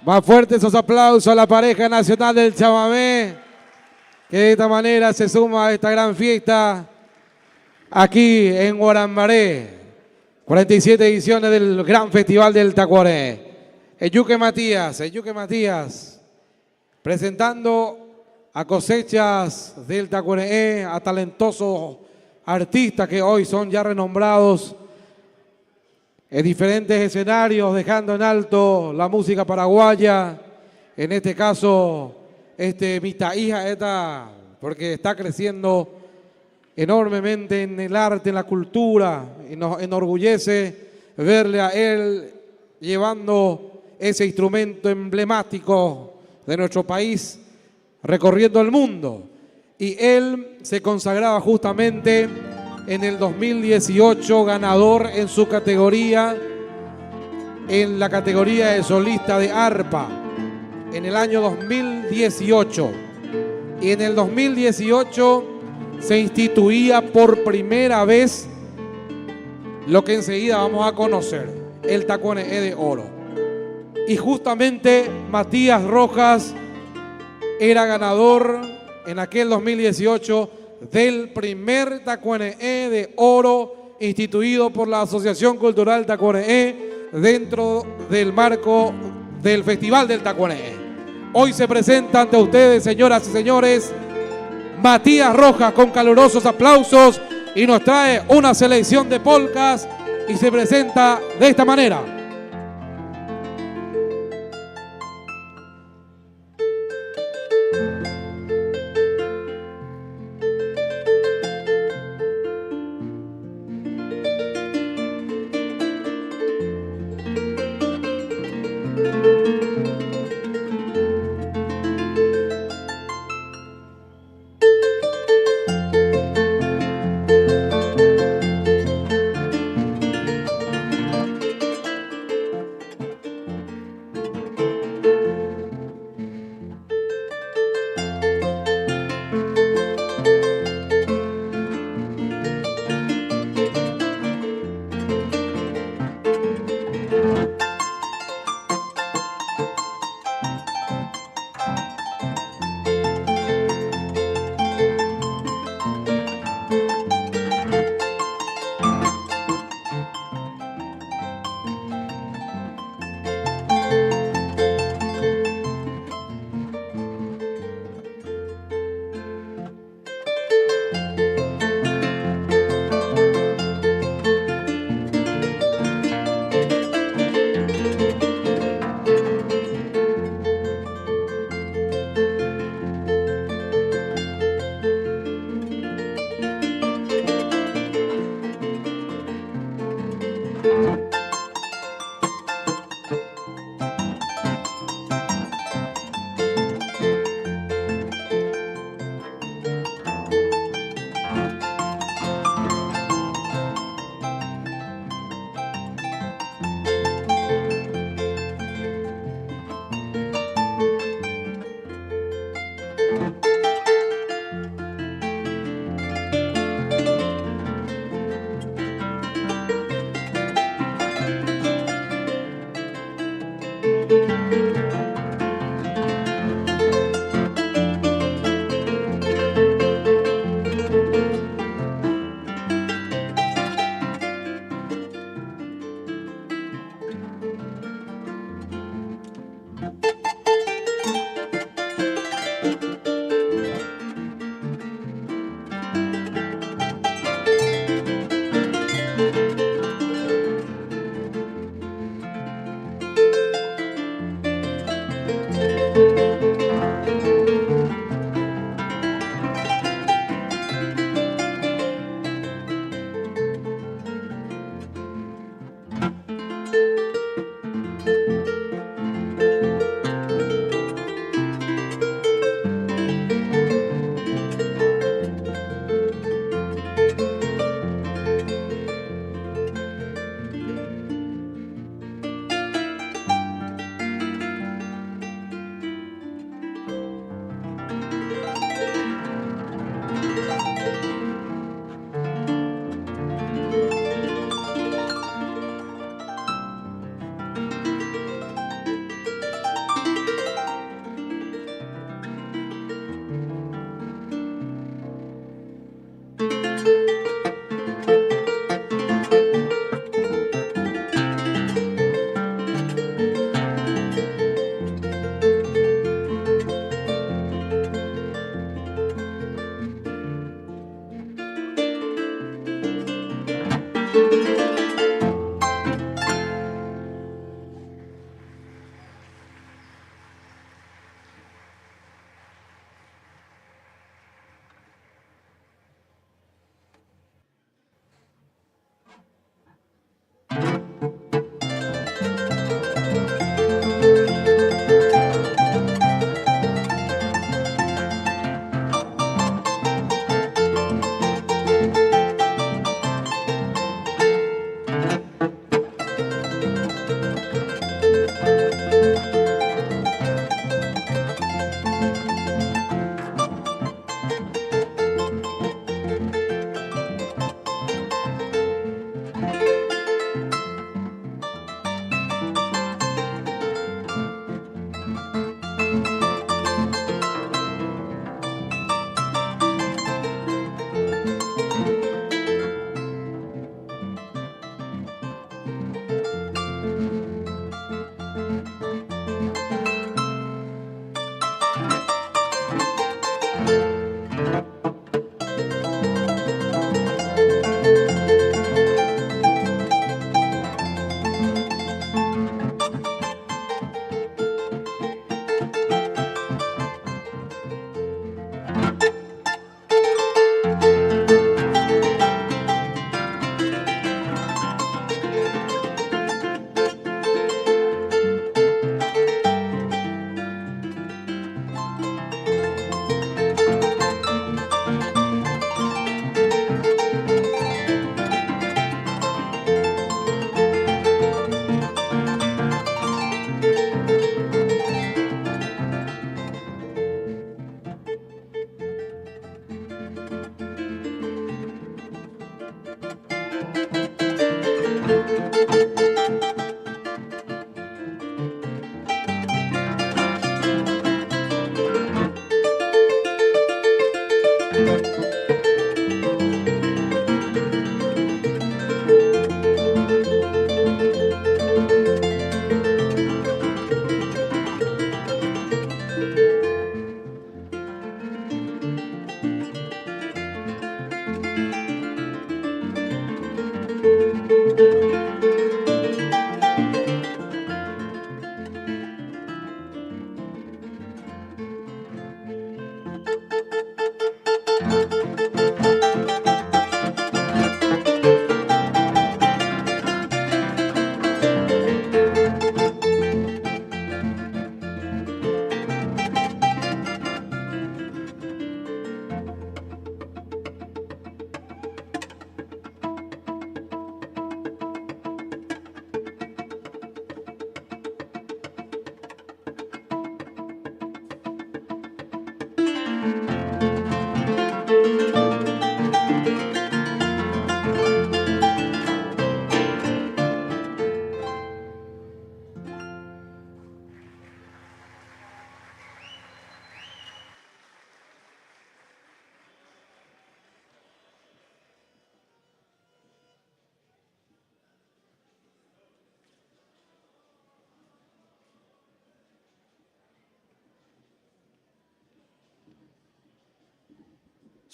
Más fuertes esos aplausos a la pareja nacional del chamamé, que de esta manera se suma a esta gran fiesta aquí en Guarambaré. 47 ediciones del gran festival del Tacuaré. Eyuque Matías, presentando a cosechas del Tacuaré, a talentosos artistas que hoy son ya renombrados en diferentes escenarios, dejando en alto la música paraguaya, en este caso, Mista Hija, porque está creciendo enormemente en el arte, en la cultura, y nos enorgullece verle a él llevando ese instrumento emblemático de nuestro país, recorriendo el mundo. Y él se consagraba justamente en el 2018 ganador en su categoría, en la categoría de solista de arpa, en el año 2018. Y en el 2018 se instituía por primera vez lo que enseguida vamos a conocer, el Tacuaré de Oro. Y justamente Matías Rojas era ganador en aquel 2018 del primer Tacuaré de Oro instituido por la Asociación Cultural Tacuaré dentro del marco del Festival del Tacuaré. Hoy se presenta ante ustedes, señoras y señores, Matías Rojas, con calurosos aplausos, y nos trae una selección de polcas y se presenta de esta manera.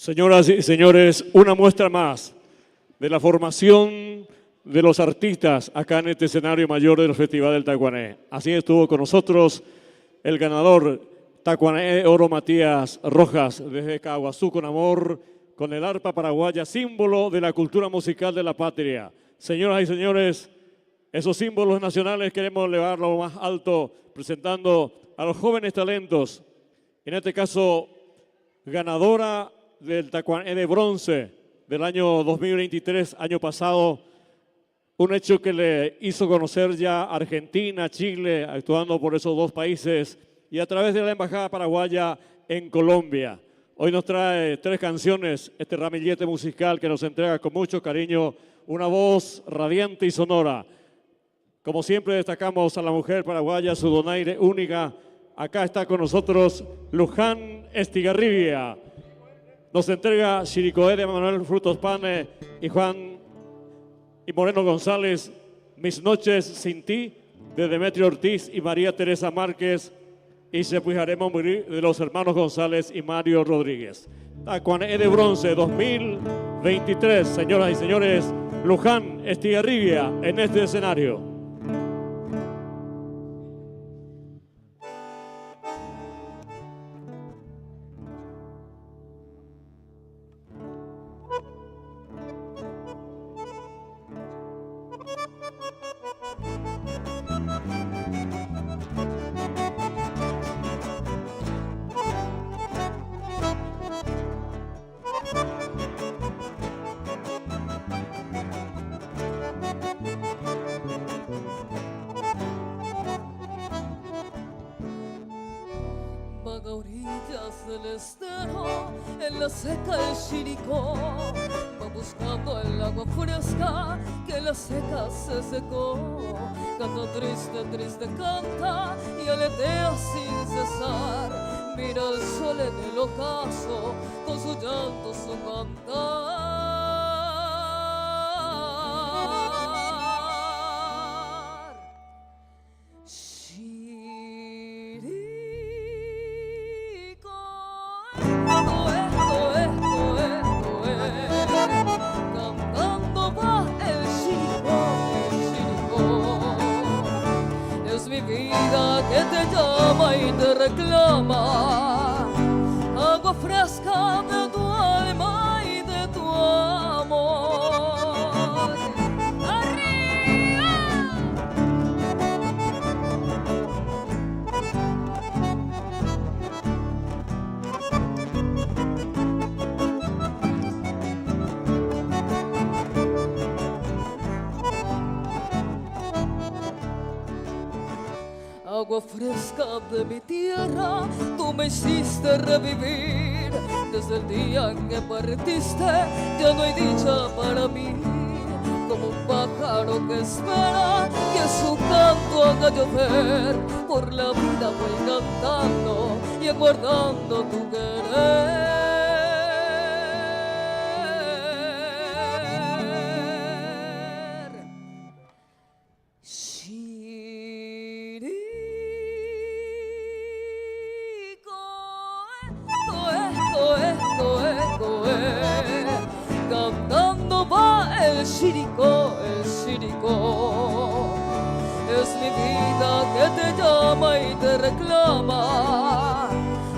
Señoras y señores, una muestra más de la formación de los artistas acá en este escenario mayor del Festival del Tacuané. Así estuvo con nosotros el ganador Tacuané Oro Matías Rojas desde Caguazú con amor, con el arpa paraguaya, símbolo de la cultura musical de la patria. Señoras y señores, esos símbolos nacionales queremos elevarlo más alto, presentando a los jóvenes talentos. En este caso, ganadora del Tacuané de bronce del año 2023, año pasado, un hecho que le hizo conocer ya Argentina, Chile, actuando por esos dos países y a través de la Embajada Paraguaya en Colombia. Hoy nos trae 3 canciones, este ramillete musical que nos entrega con mucho cariño, una voz radiante y sonora. Como siempre destacamos a la mujer paraguaya, su donaire única. Acá está con nosotros Luján Estigarribia. Nos entrega Chiricoé de Manuel Frutos Pane y Juan y Moreno González, Mis noches sin ti, de Demetrio Ortiz y María Teresa Márquez, y Se pujaremos morir, de los hermanos González y Mario Rodríguez. Tacuané de bronce 2023, señoras y señores, Luján Estigarribia en este escenario. Vaga orillas del estero, en la seca el Chiricó, va buscando el agua fresca que la seca se secó. Canta triste, triste canta y aletea sin cesar. Mira el sol en el ocaso con su llanto, su cantar. Cantando va el Chiricó, es mi vida que te llama y te reclama, agua fresca de tu alma y de tu amor. ¡Arriba! Agua fresca de mi tierra, tú me hiciste revivir. Desde el día en que partiste, ya no hay dicha para mí. Como un pájaro que espera que su canto haga llover, por la vida voy cantando y aguardando tu querer. Cantando va el Chiricó, es mi vida que te llama y te reclama,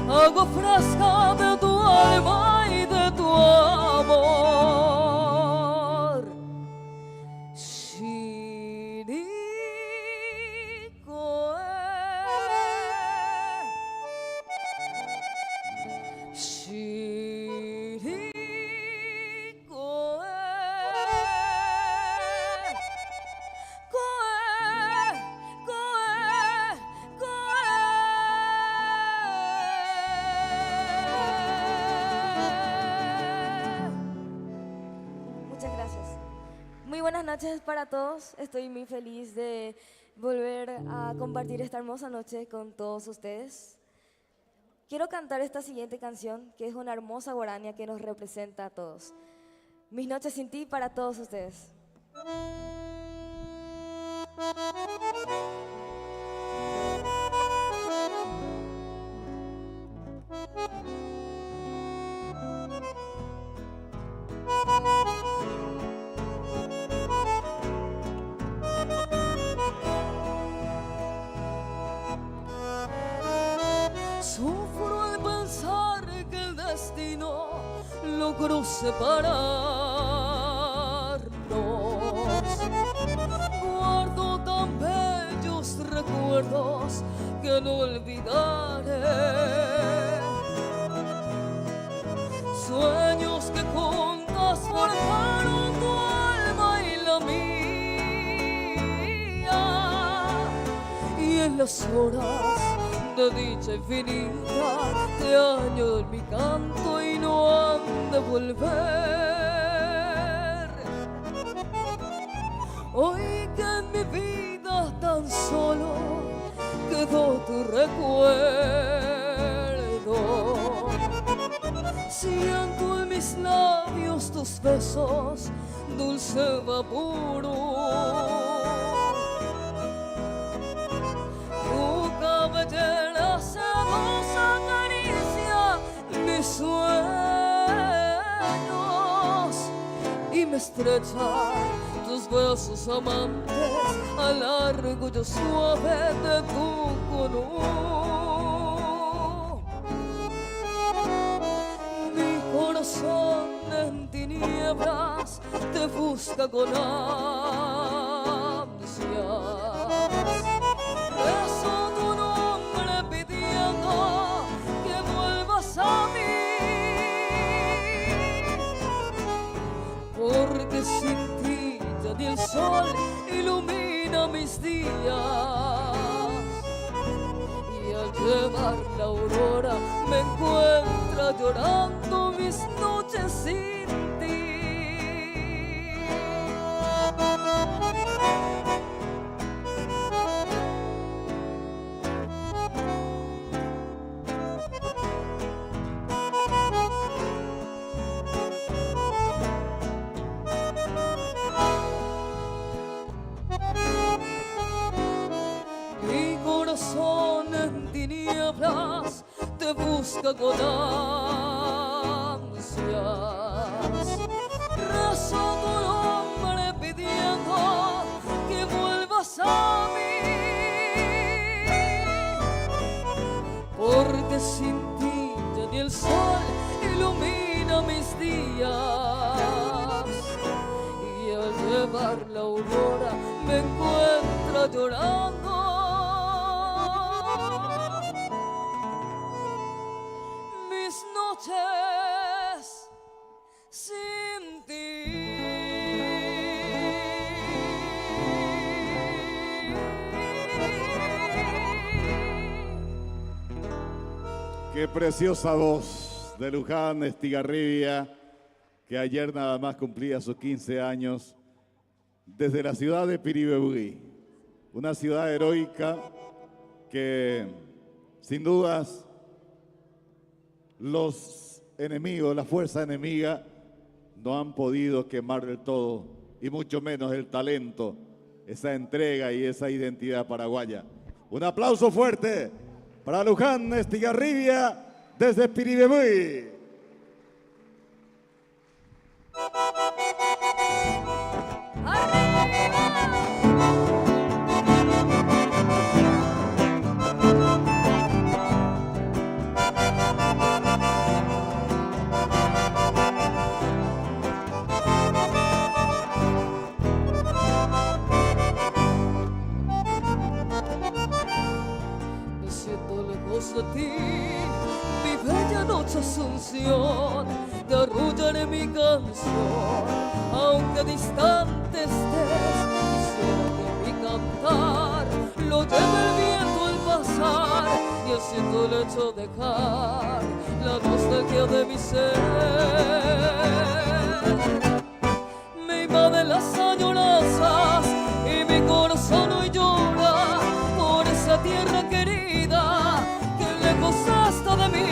agua fresca de tu alma y de tu amor. Muchas gracias. Muy buenas noches para todos. Estoy muy feliz de volver a compartir esta hermosa noche con todos ustedes. Quiero cantar esta siguiente canción, que es una hermosa guarania que nos representa a todos. Mis noches sin ti para todos ustedes. Sufro al pensar que el destino logró separarnos. Guardo tan bellos recuerdos que no olvidaré. Sueños que juntas formaron tu alma y la mía. Y en las horas de dicha infinita te añoro en mi canto y no han de volver. Hoy que en mi vida tan solo quedó tu recuerdo, siento en mis labios tus besos, dulce vapuro. Tu cabellera sedosa acaricia mis sueños y me estrecha tus besos amantes al argollo suave de tu color. Mi corazón en tinieblas te busca con ansias. Beso tu nombre pidiendo que vuelvas a mí, porque sin ti ya ni el sol ilumina mis días. Y al llevar la aurora me encuentra llorando mis noches sin ti. Mi corazón en tinieblas te busca con ansias. Rezo tu nombre pidiendo que vuelvas a mí, porque sin ti ya ni el sol ilumina mis días. Y al llevar la aurora me encuentra llorando mis noches sin ti. Qué preciosa voz de Luján Estigarribia, que ayer nada más cumplía sus 15 años, desde la ciudad de Piribebuy, una ciudad heroica que sin dudas los enemigos, la fuerza enemiga, no han podido quemar del todo, y mucho menos el talento, esa entrega y esa identidad paraguaya. Un aplauso fuerte para Luján Estigarribia desde Piribebuy. Me siento lejos de ti, mi bella noche Asunción, te arrullaré mi canción, aunque distante estés. Quisiera que mi cantar lo lleve el viento al pasar, y haciendo el hecho dejar la nostalgia de mi ser. Me invaden las añoranzas y mi corazón hoy llora por esa tierra querida que lejos está de mí.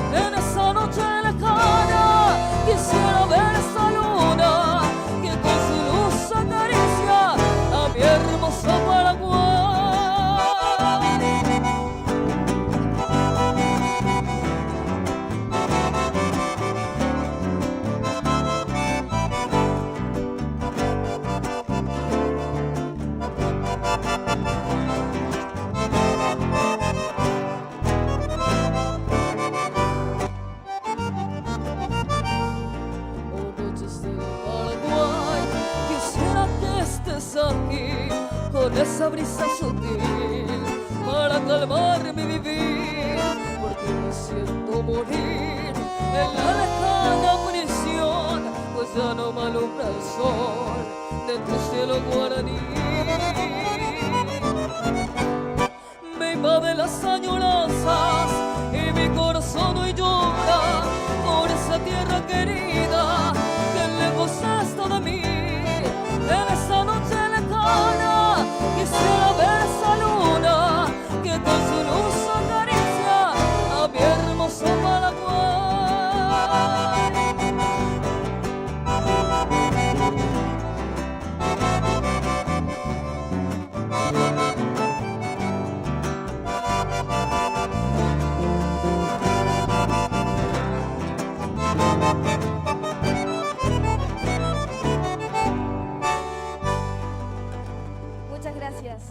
En esa noche lejana quisiera ver esa luna que con su luz acaricia a mi hermoso Paraguay. Aquí con esa brisa sutil para calmar mi vivir, porque me siento morir en la lejana prisión, pues ya no me alumbra el sol de tu cielo guaraní. Me invaden las añoranzas y mi corazón hoy llora por esa tierra querida que lejos está de mí. En esa noche lejana quisiera ver esa luna que con su luz acaricia a mi hermoso Paraguay. Muchas gracias.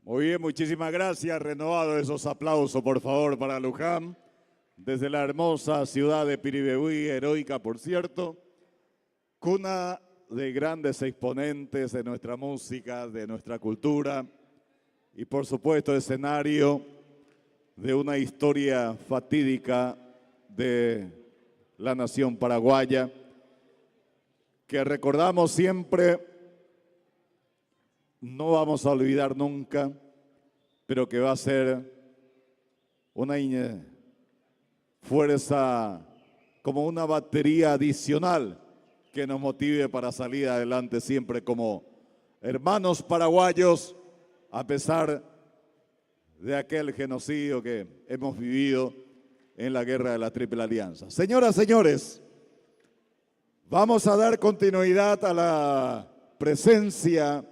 Muy bien, muchísimas gracias. Renovado esos aplausos, por favor, para Luján, desde la hermosa ciudad de Piribebuy, heroica, por cierto, cuna de grandes exponentes de nuestra música, de nuestra cultura y, por supuesto, escenario de una historia fatídica de la nación paraguaya, que recordamos siempre, no vamos a olvidar nunca, pero que va a ser una fuerza, como una batería adicional que nos motive para salir adelante siempre como hermanos paraguayos, a pesar de aquel genocidio que hemos vivido en la guerra de la Triple Alianza. Señoras, señores, vamos a dar continuidad a la presencia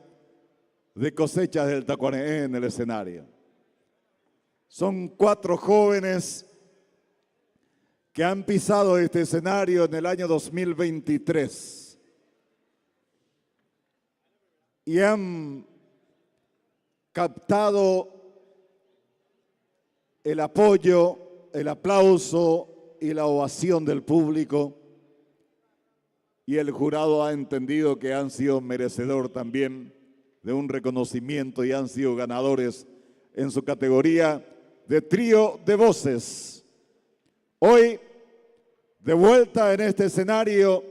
de Cosechas del Tacuané en el escenario. Son 4 jóvenes que han pisado este escenario en el año 2023 y han captado el apoyo, el aplauso y la ovación del público, y el jurado ha entendido que han sido merecedor también de un reconocimiento y han sido ganadores en su categoría de trío de voces. Hoy, de vuelta en este escenario,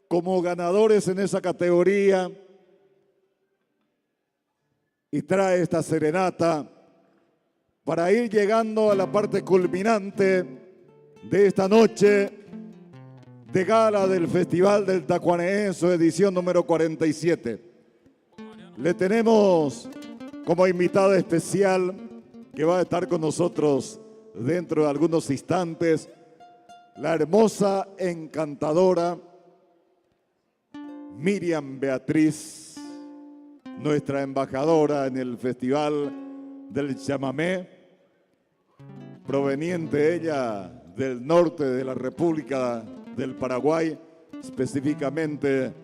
como ganadores en esa categoría, y trae esta serenata para ir llegando a la parte culminante de esta noche de gala del Festival del Tacuané en su edición número 47. Le tenemos como invitada especial que va a estar con nosotros dentro de algunos instantes, la hermosa, encantadora Miriam Beatriz, nuestra embajadora en el Festival del Chamamé, proveniente ella del norte de la República del Paraguay, específicamente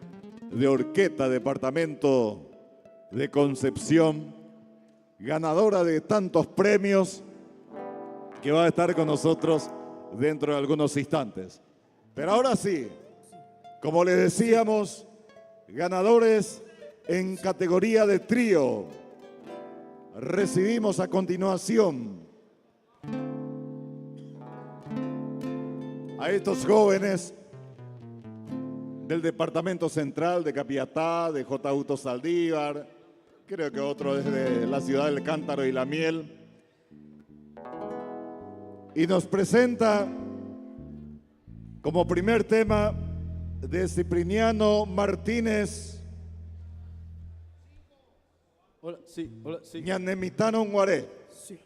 de Orqueta, departamento de Concepción, ganadora de tantos premios, que va a estar con nosotros dentro de algunos instantes. Pero ahora sí, como les decíamos, ganadores en categoría de trío. Recibimos a continuación a estos jóvenes del Departamento Central de Capiatá, de J. Auto Saldívar, creo que otro desde la ciudad del Cántaro y la Miel. Y nos presenta como primer tema de Cipriniano Martínez, hola, sí. Ñanemitano Nguaré. Sí.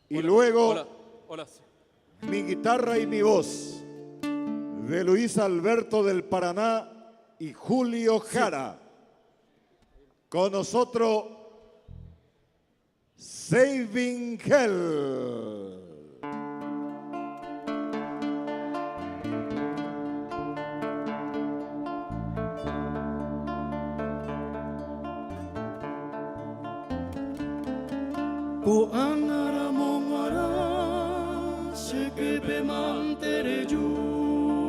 Y luego, hola, sí. Mi guitarra y mi voz, de Luis Alberto del Paraná y Julio Jara. Con nosotros, Saving Hell. Ku angara mongara sekepe mantere juba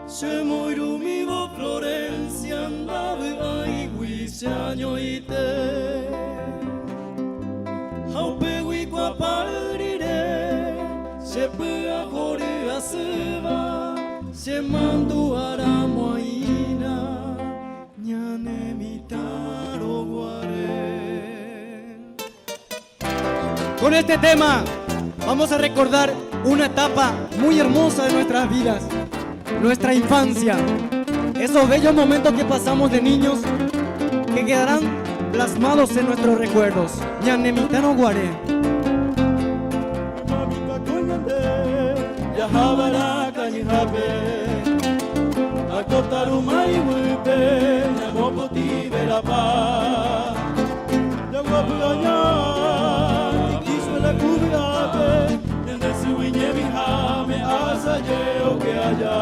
se moiru migo Florencia andave ai guisiaño ite haupe guiqua parire se pua jori aseba se mandu aramo aina ñane mitaro guare. Con este tema vamos a recordar una etapa muy hermosa de nuestras vidas, nuestra infancia, esos bellos momentos que pasamos de niños que quedarán plasmados en nuestros recuerdos. Ñanemitano Guaré. La ya.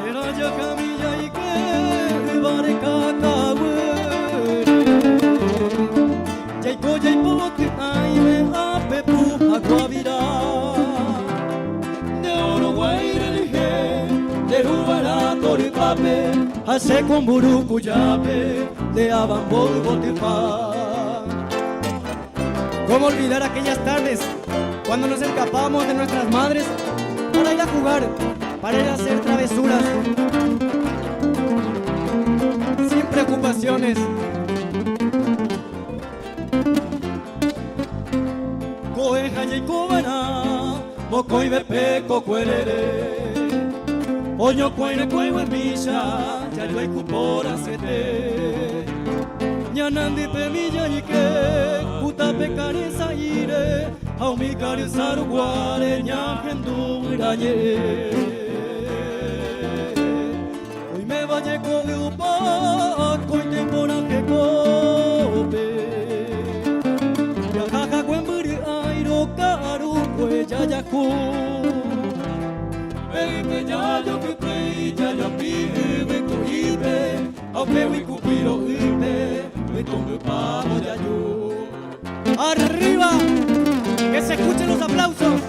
Era ya camilla y que barca cahuere. Jaico jaipote ay me apepu aguavira. De Uruguay de Rubara Toripape, hace con Burucuyape, de Abambo y Botifá. ¿Cómo olvidar aquellas tardes cuando nos escapábamos de nuestras madres para ir a jugar, para ir a hacer travesuras? Sin preocupaciones. Coeja y cobana, moco y bepe cocuelere. Oño cuene cuevo en milla, ya yo hay cupora sete. Ñanandi pemilla y que, puta pecareza ire, aumi careza ruguare, ñajendu irañe. Hoy me vaya con upa, coi tempora que cope. Ya jaja cuemburi airo caru, cuella ya cu. Que ya yo que play, ya yo pide, me cohibe, aunque me cupiro ibe, me tombe pavo ya yo. ¡Arriba! ¡Que se escuchen los aplausos!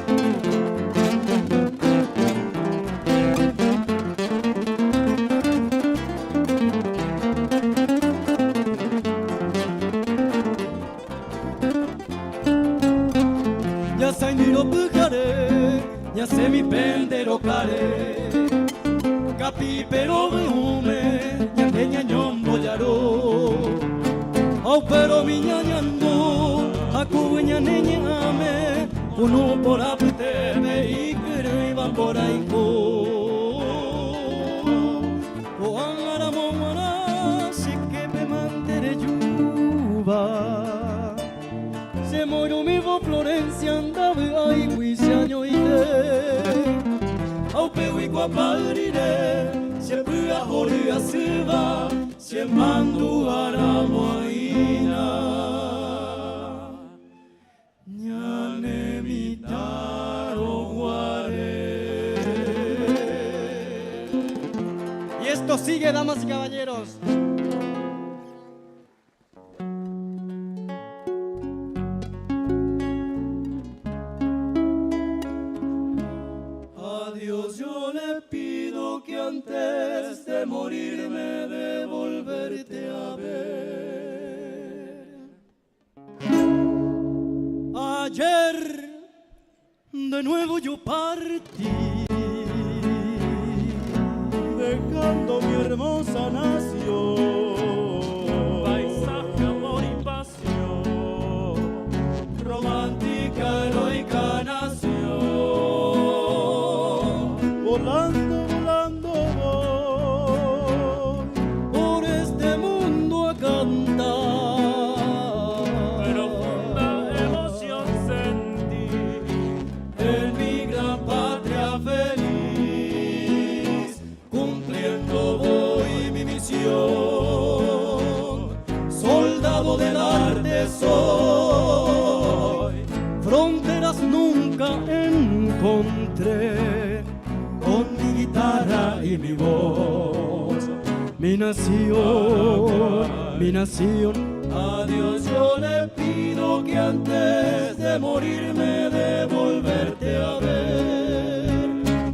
Ya sai ni lo pujaré, ya sé mi pendero care. Capi pero me hume, ya teña ñombo yaro. Au pero mi ñañando, acuña neña ame, uno por apeteme y que iban por ahí co. O angara momara, si que me mantere yuba. Se murió mi voz Florencia, andaba ahí, huise año y de. Au pehuico apadiré, siempre a jori a silva, siempre mandu a la moina. Ñane mitaro guare. Y esto sigue, damas y caballeros. Dios yo le pido que antes de morirme de volverte a ver. Ayer de nuevo yo partí, dejando mi hermosa nación. Paisaje, amor y pasión, romántica, heroica nación. Volando, volando voy por este mundo a cantar. Profunda emoción sentí en mi gran patria feliz. Cumpliendo voy mi misión. Soldado del arte soy. Fronteras nunca encontré. Con mi guitarra y mi voz, mi nación, a Dios yo le pido que antes de morirme de volverte a ver.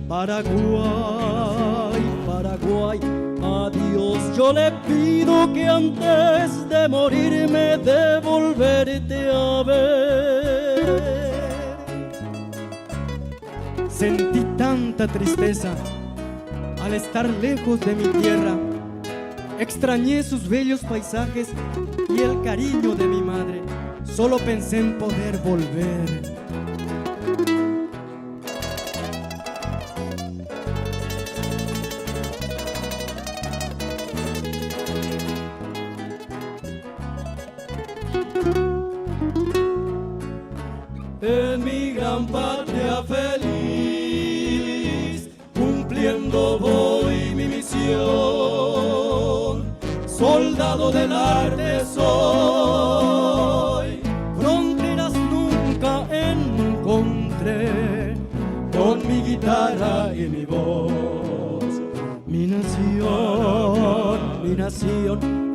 Paraguay, Paraguay, a Dios yo le pido que antes de morirme de volverte a ver. Sentí tanta tristeza al estar lejos de mi tierra. Extrañé sus bellos paisajes y el cariño de mi madre. Solo pensé en poder volver. En mi gran patria feliz, cumpliendo voy mi misión. Soldado del arte soy, fronteras nunca encontré. Con guitarra y mi voz. Mi nación,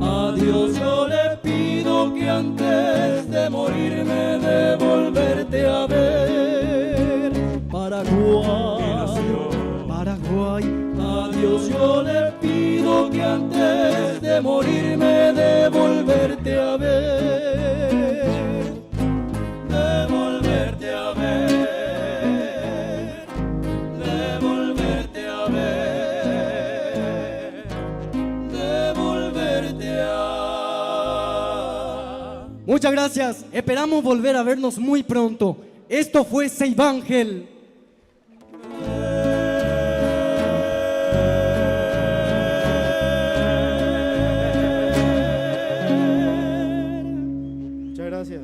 a Dios yo le pido que antes de morirme de volverte a ver. Paraguay, a Dios yo le pido que antes de morirme de volverte a ver. De volverte a ver. De volverte a ver. De volverte a... Muchas gracias. Esperamos volver a vernos muy pronto. Esto fue Seibángel. Muchas gracias.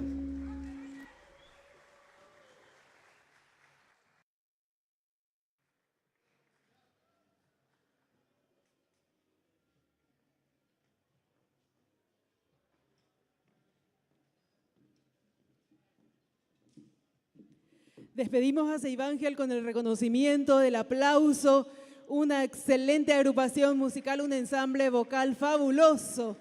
Despedimos a Seibángel con el reconocimiento, del aplauso, una excelente agrupación musical, un ensamble vocal fabuloso.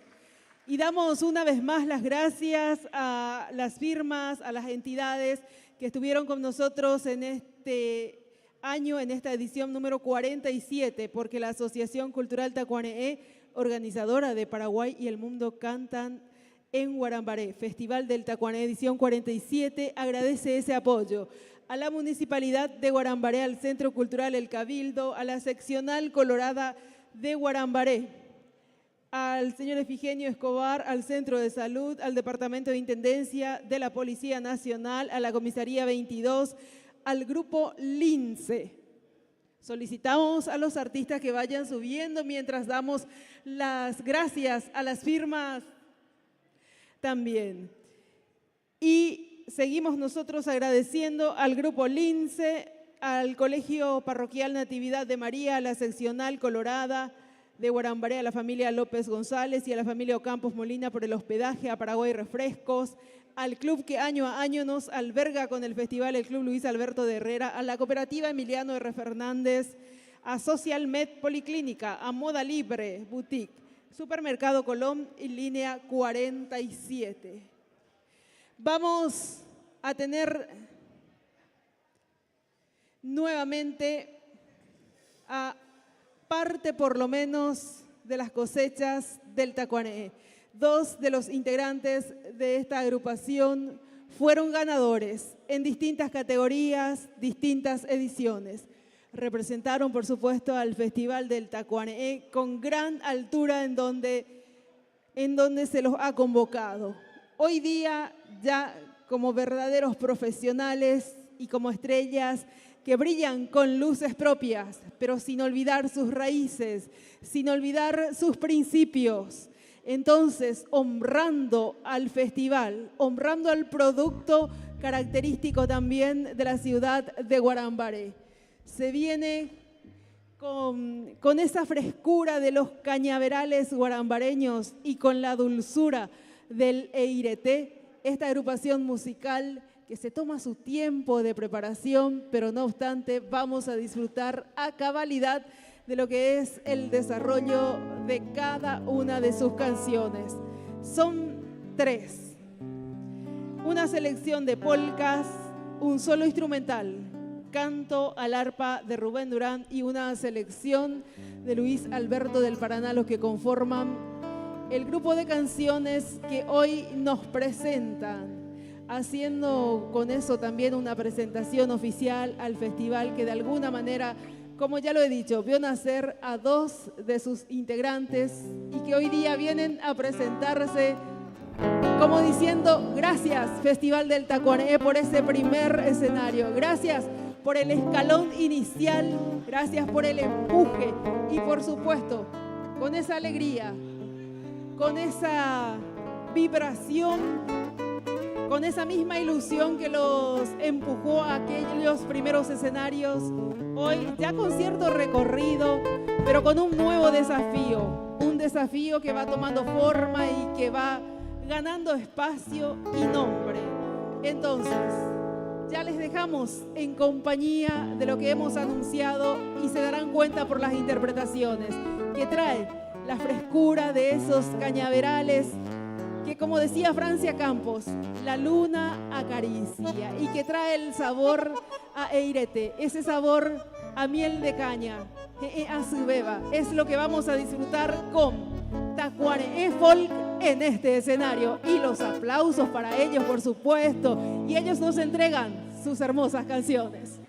Y damos una vez más las gracias a las firmas, a las entidades que estuvieron con nosotros en este año, en esta edición número 47, porque la Asociación Cultural Tacuané, organizadora de Paraguay y el Mundo Cantan en Guarambaré, Festival del Tacuané, edición 47, agradece ese apoyo a la Municipalidad de Guarambaré, al Centro Cultural El Cabildo, a la Seccional Colorada de Guarambaré, al señor Efigenio Escobar, al Centro de Salud, al Departamento de Intendencia de la Policía Nacional, a la Comisaría 22, al Grupo Lince. Solicitamos a los artistas que vayan subiendo mientras damos las gracias a las firmas también. Y seguimos nosotros agradeciendo al Grupo Lince, al Colegio Parroquial Natividad de María, a la Seccional Colorada de Guarambaré, a la familia López González y a la familia Ocampos Molina por el hospedaje, a Paraguay Refrescos, al club que año a año nos alberga con el festival, el Club Luis Alberto de Herrera, a la cooperativa Emiliano R. Fernández, a Social Med Policlínica, a Moda Libre Boutique, Supermercado Colón y Línea 47. Vamos a tener nuevamente a parte por lo menos de las cosechas del Tacuané. Dos de los integrantes de esta agrupación fueron ganadores en distintas categorías, distintas ediciones. Representaron, por supuesto, al Festival del Tacuané con gran altura en donde se los ha convocado. Hoy día, ya como verdaderos profesionales y como estrellas que brillan con luces propias, pero sin olvidar sus raíces, sin olvidar sus principios. Entonces, honrando al festival, honrando al producto característico también de la ciudad de Guarambaré. Se viene con esa frescura de los cañaverales guarambareños y con la dulzura del Eireté, esta agrupación musical que se toma su tiempo de preparación, pero no obstante vamos a disfrutar a cabalidad de lo que es el desarrollo de cada una de sus canciones. Son 3. Una selección de polcas, un solo instrumental, canto al arpa de Rubén Durán y una selección de Luis Alberto del Paraná, los que conforman el grupo de canciones que hoy nos presentan, haciendo con eso también una presentación oficial al festival que de alguna manera, como ya lo he dicho, vio nacer a 2 de sus integrantes y que hoy día vienen a presentarse como diciendo gracias Festival del Tacuané por ese primer escenario, gracias por el escalón inicial, gracias por el empuje y por supuesto con esa alegría, con esa vibración, con esa misma ilusión que los empujó a aquellos primeros escenarios, hoy ya con cierto recorrido, pero con un nuevo desafío, un desafío que va tomando forma y que va ganando espacio y nombre. Entonces, ya les dejamos en compañía de lo que hemos anunciado y se darán cuenta por las interpretaciones, que trae la frescura de esos cañaverales que, como decía Francia Campos, la luna acaricia, y que trae el sabor a eirete, ese sabor a miel de caña, a su beba. Es lo que vamos a disfrutar con Tacuarembó Folk en este escenario, y los aplausos para ellos, por supuesto, y ellos nos entregan sus hermosas canciones.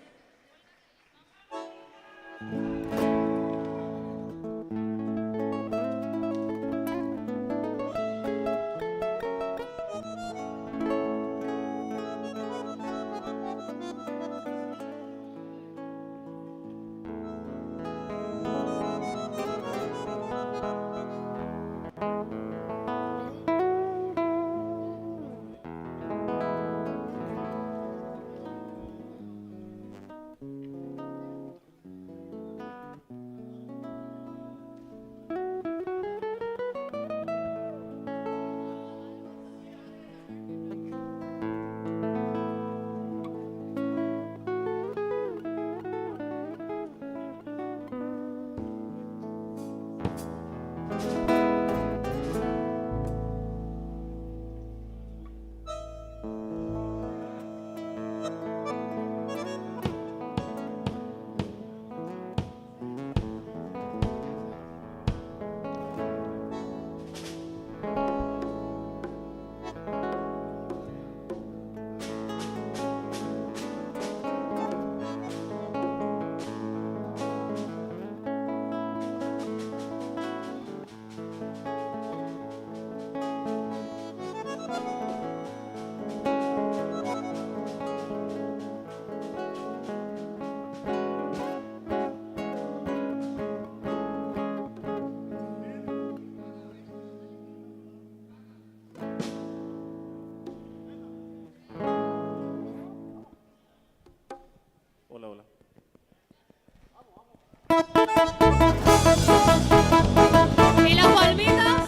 ¿Y las palmitas?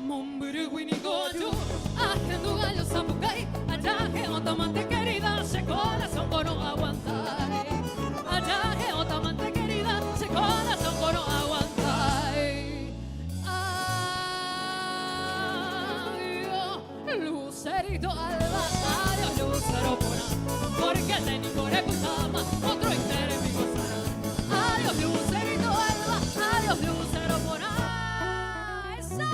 Mombiriguinigoyo, ajendo gallo sambucay, allá que otomante querida, ese corazón por no aguantar. Allá que otomante querida, ese corazón por no aguantar. Lucerito alba, adiós lucero pura, porque te ni por ecusama, otro interés mi gozará. Adiós lucerito alba, adiós lucero pura. ¡Esa!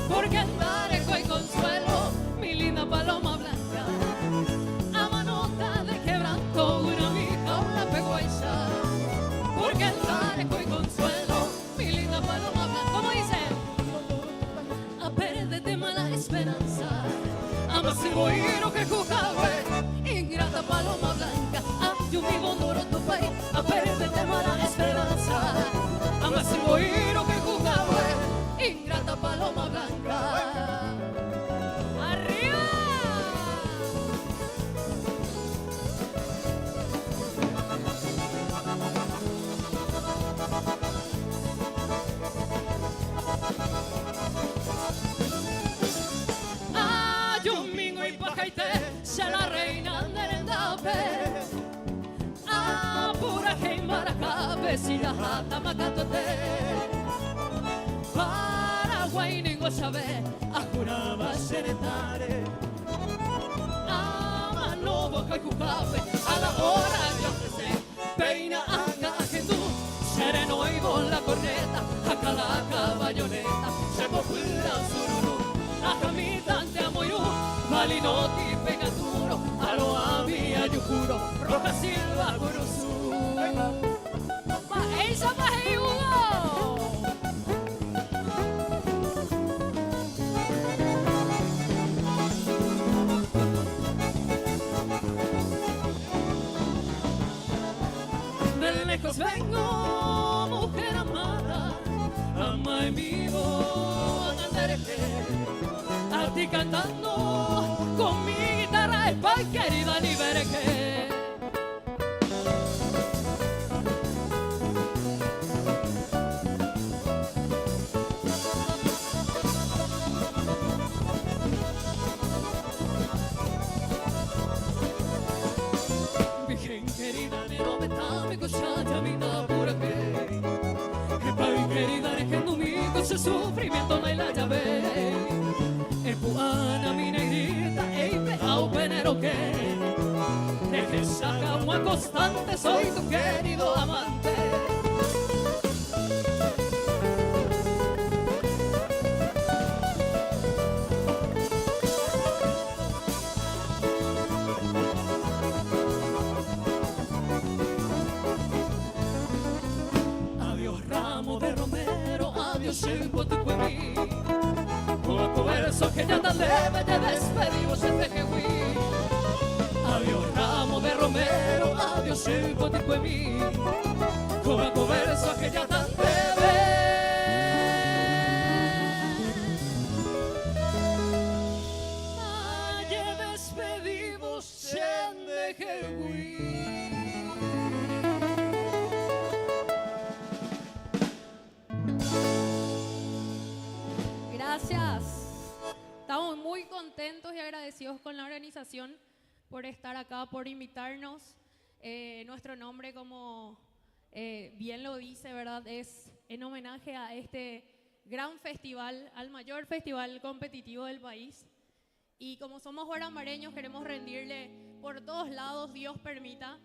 Porque andaré con consuelo, mi linda paloma blanca. A manota de quebranto, una mija, una pegüesa. Porque andaré con consuelo, mi linda paloma blanca. ¿Cómo dice? A perderte mala esperanza. Ama si voy no que jugabe, ingrata paloma blanca. A yo vivo duro tu país, a perderte mala esperanza. Ama si voy no que jugabe, ingrata paloma blanca. ¡Arriba! Ah, Yumingo y Pajaite, se la reina del endape. Ah, pura que embaracabe, si la jata macatote. Paraguay ningo sabe, ajuraba seretare. Ama no boca y jugabe, a la hora yo ofrecí. Peina acá agendú, sereno y con la corneta, acá la caballoneta, se popula sururu. A camita ante amoyú, malinoti pega duro, a lo había yo juro, roja silva gurusú. ¡Esa maje Hugo! lejos vengo, mujer amada, ama en vivo, a ti cantando con mi guitarra, Spy, querida Liberque. Virgen querida, no me tame cochata, vida pura que. Spy, querida, es que en domingo ese sufrimiento no hay la llave. Puana, mi negrita, ey, pejao, penero que desde esa agua constante soy tu querido amante. Adiós ramo de romero, adiós el poticuemí. Poco verso que ya tan leve te despedimos en Tejehuí. Adiós ramo de romero, adiós el potico en mí. Poco verso que ya tan leve te despedimos en Tejehuí. Gracias. Estamos muy contentos y agradecidos con la organización por estar acá, por invitarnos. Nuestro nombre, como bien lo dice, ¿verdad?, es en homenaje a este gran festival, al mayor festival competitivo del país. Y como somos guarambareños, queremos rendirle por todos lados, Dios permita,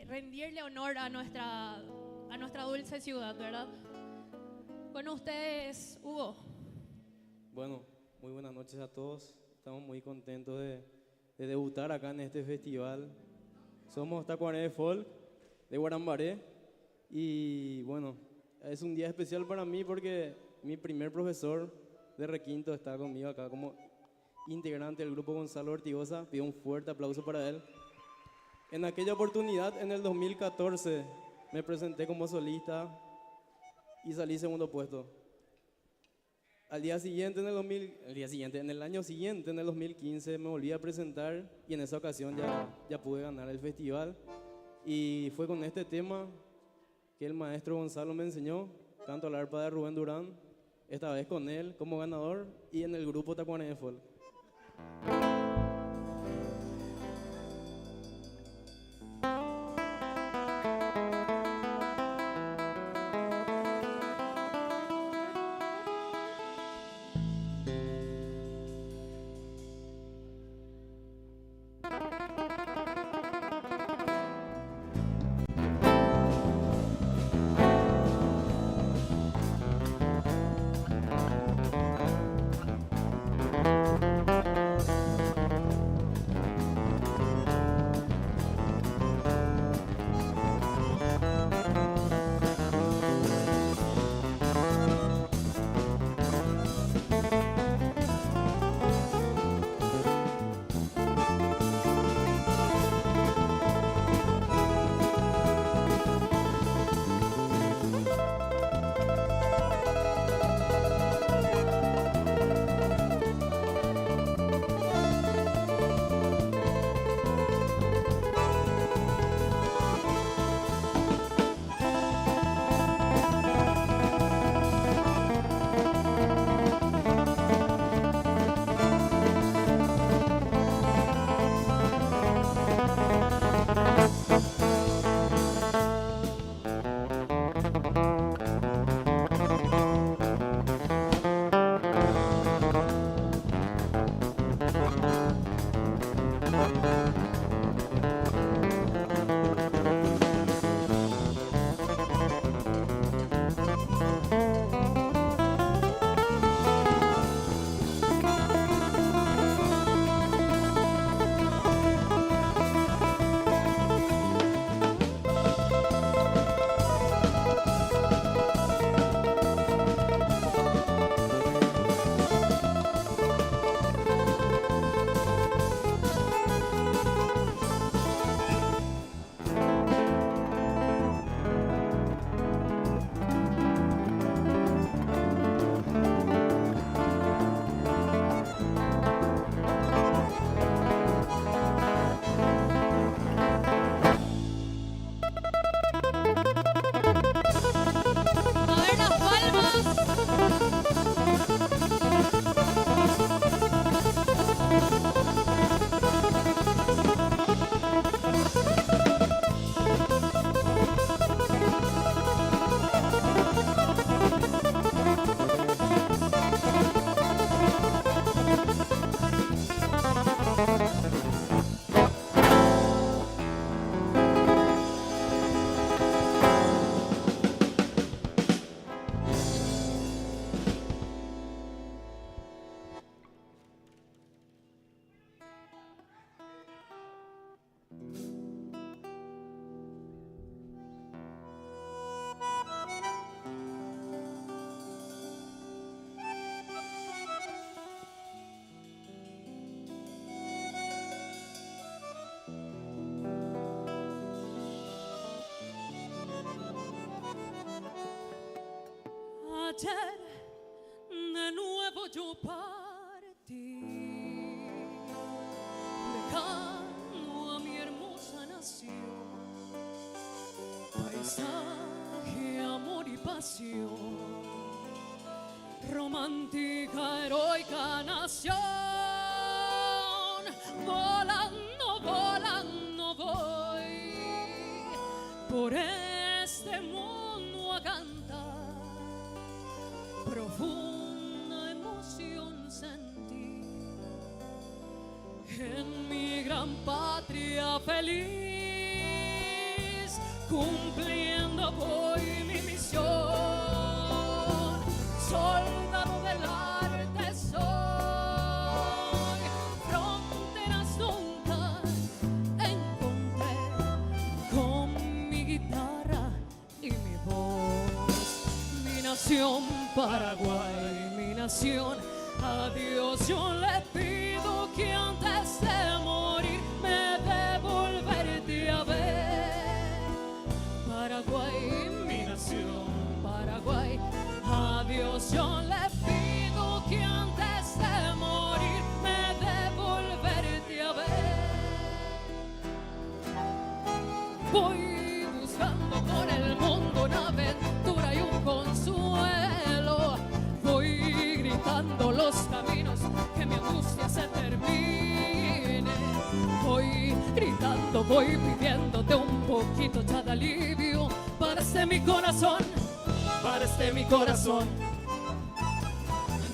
rendirle honor a nuestra dulce ciudad, ¿verdad? Con ustedes, Hugo. Bueno, muy buenas noches a todos. Estamos muy contentos de debutar acá en este festival. Somos Tacuané Folk de Guarambaré y bueno, es un día especial para mí porque mi primer profesor de requinto está conmigo acá como integrante del grupo, Gonzalo Ortigosa. Pido un fuerte aplauso para él. En aquella oportunidad, en el 2014, me presenté como solista y salí segundo puesto. En el año siguiente, en el 2015, me volví a presentar y en esa ocasión ya pude ganar el festival. Y fue con este tema que el maestro Gonzalo me enseñó, Canto al arpa de Rubén Durán, esta vez con él como ganador y en el grupo Tacuané Folk. ayer de nuevo yo partí, dejando a mi hermosa nación, paisaje, amor y pasión, romántica, heroica nación. Volando, volando voy por este mundo a cantar, profunda emoción sentí en mi gran patria feliz, cumpliendo voy mi misión, soldado del arte soy, fronteras nunca encontré, con mi guitarra y mi voz, mi nación Paraguay, mi nación, a Dios yo le pido que antes de morir me dé volverte a ver. Paraguay, mi nación, Paraguay, a Dios yo le pido que antes de morir me dé volverte a ver. Voy buscando por el mundo una aventura y un consuelo, voy gritando los caminos que mi angustia se termine, voy gritando, voy pidiéndote un poquito ya de alivio para este mi corazón, para este mi corazón.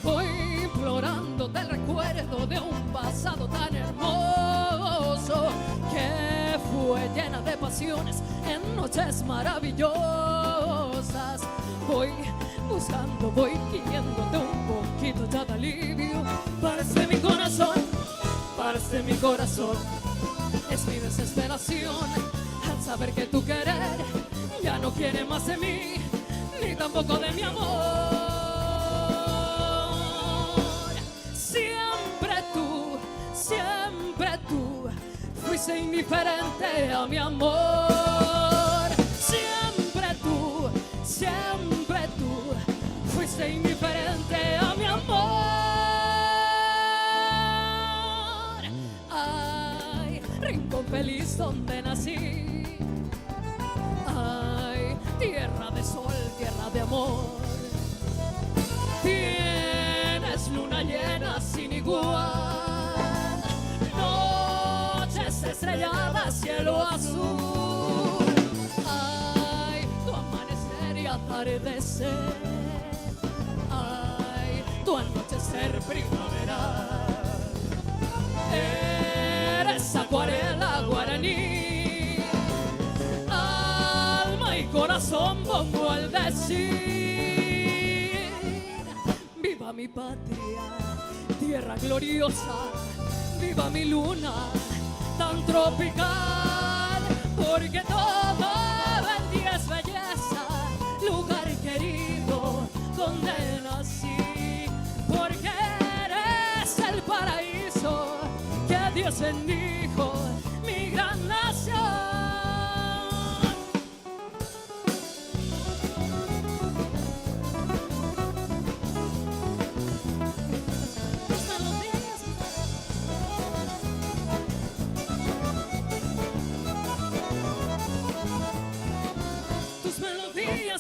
Voy implorándote el recuerdo de un pasado tan hermoso que fue llena de pasiones en noches maravillosas. Voy buscando, voy pidiéndote un poquito ya de alivio para este mi corazón, para este mi corazón. Es mi desesperación al saber que tu querer ya no quiere más de mí, ni tampoco de mi amor. Siempre tú fuiste indiferente a mi amor. Siempre tú fuiste indiferente a mi amor. Ay, rincón feliz donde nací. Ay, tierra de sol, tierra de amor. Tienes luna llena sin igual, noches estrelladas, cielo azul. Ay, tu amanecer y atardecer. Ay, tu anochecer primaveral. Eres acuarela guaraní, alma y corazón pongo al decir. Viva mi patria, tierra gloriosa, viva mi luna tan tropical, porque todo en ti es belleza, lugar querido donde nací, porque eres el paraíso que Dios bendijo, mi gran nación.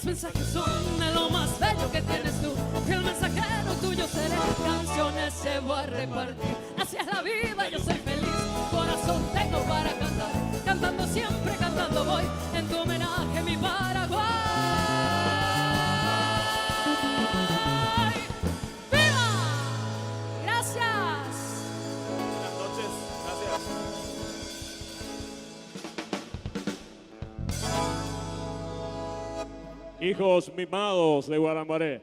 Mensajes son de lo más bello que tienes tú, que el mensajero tuyo seré, canciones llevo a repartir, así es la vida, yo soy feliz, corazón tengo para cantar, cantando siempre, cantando voy, en tu homenaje mi Paraguay. ¡Viva! Gracias. Buenas noches, gracias. Hijos mimados de Guarambaré,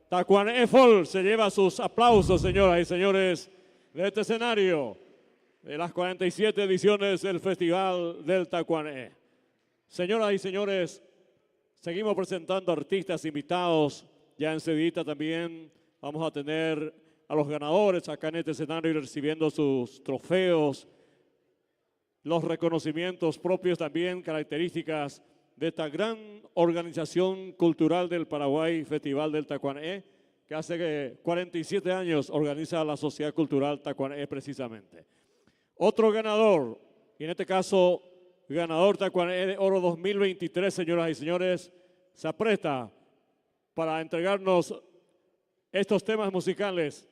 Tacuané Folk se lleva sus aplausos, señoras y señores, de este escenario de las 47 ediciones del Festival del Tacuané. Señoras y señores, seguimos presentando artistas invitados. Ya enseguida también vamos a tener a los ganadores acá en este escenario recibiendo sus trofeos, los reconocimientos propios también, características de esta gran organización cultural del Paraguay, Festival del Tacuané, que hace 47 años organiza la Sociedad Cultural Tacuané precisamente. Otro ganador, y en este caso ganador Tacuané de Oro 2023, señoras y señores, se apresta para entregarnos estos temas musicales.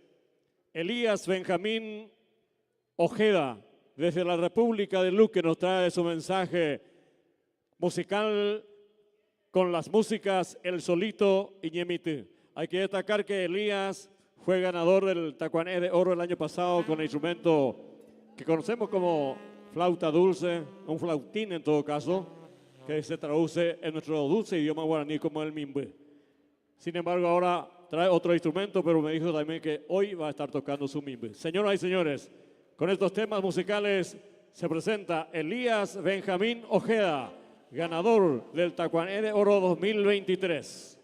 Elías Benjamín Ojeda, desde la República de Luque, nos trae su mensaje musical con las músicas El Solito y Ñemiti. Hay que destacar que Elías fue ganador del Tacuané de Oro el año pasado con el instrumento que conocemos como flauta dulce, un flautín en todo caso, que se traduce en nuestro dulce idioma guaraní como el mimbe. Sin embargo, ahora trae otro instrumento, pero me dijo también que hoy va a estar tocando su mimbe. Señoras y señores, con estos temas musicales se presenta Elías Benjamín Ojeda, ganador del Tacuané de Oro 2023.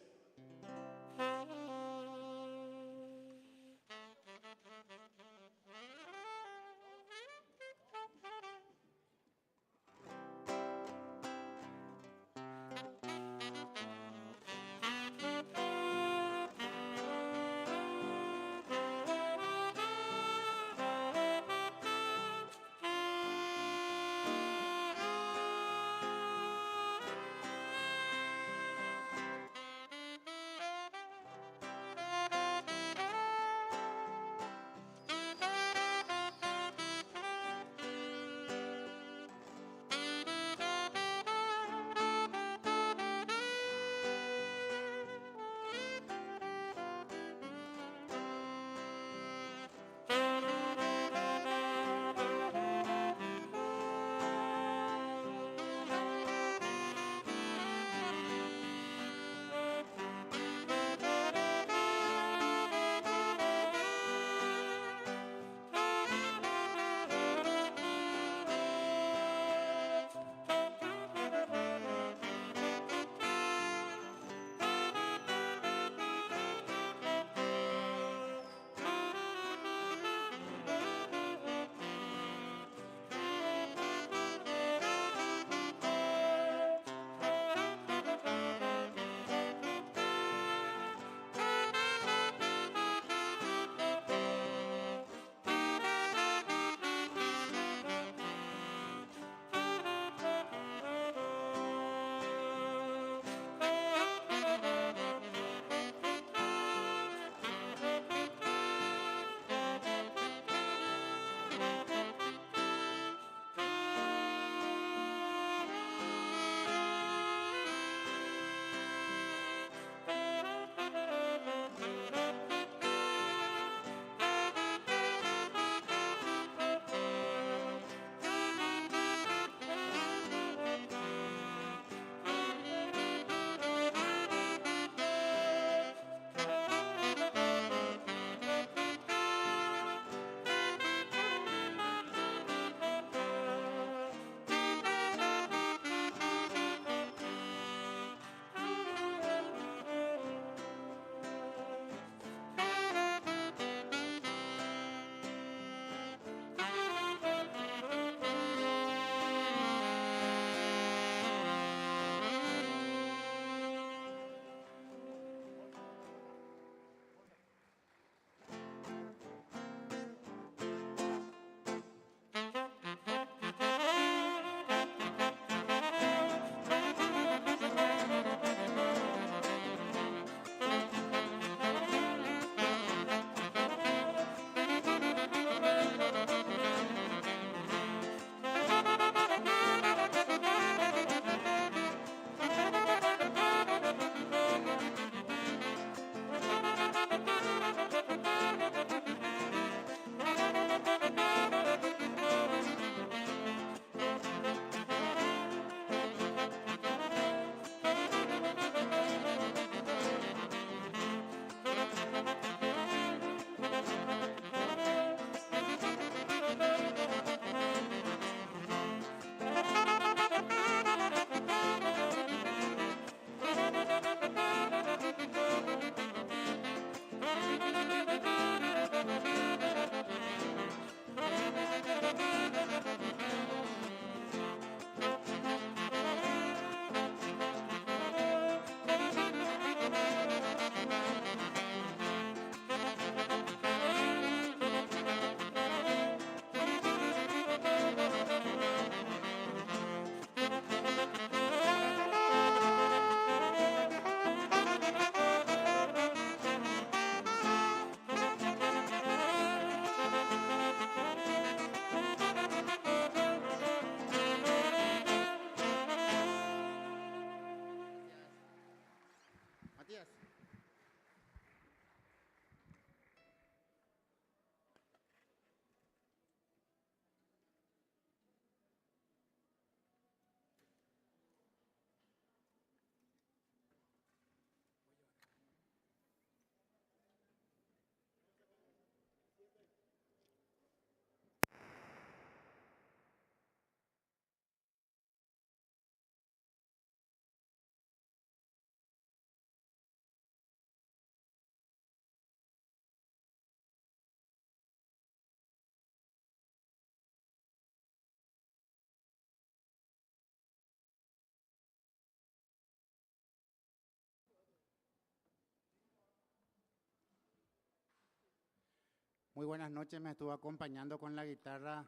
Muy buenas noches, me estuvo acompañando con la guitarra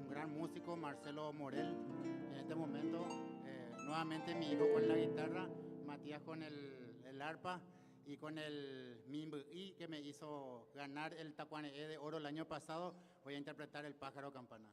un gran músico, Marcelo Morel. En este momento, nuevamente mi hijo con la guitarra, Matías con el arpa y con el mimbi que me hizo ganar el tacuaneé de oro el año pasado. Voy a interpretar el pájaro campana.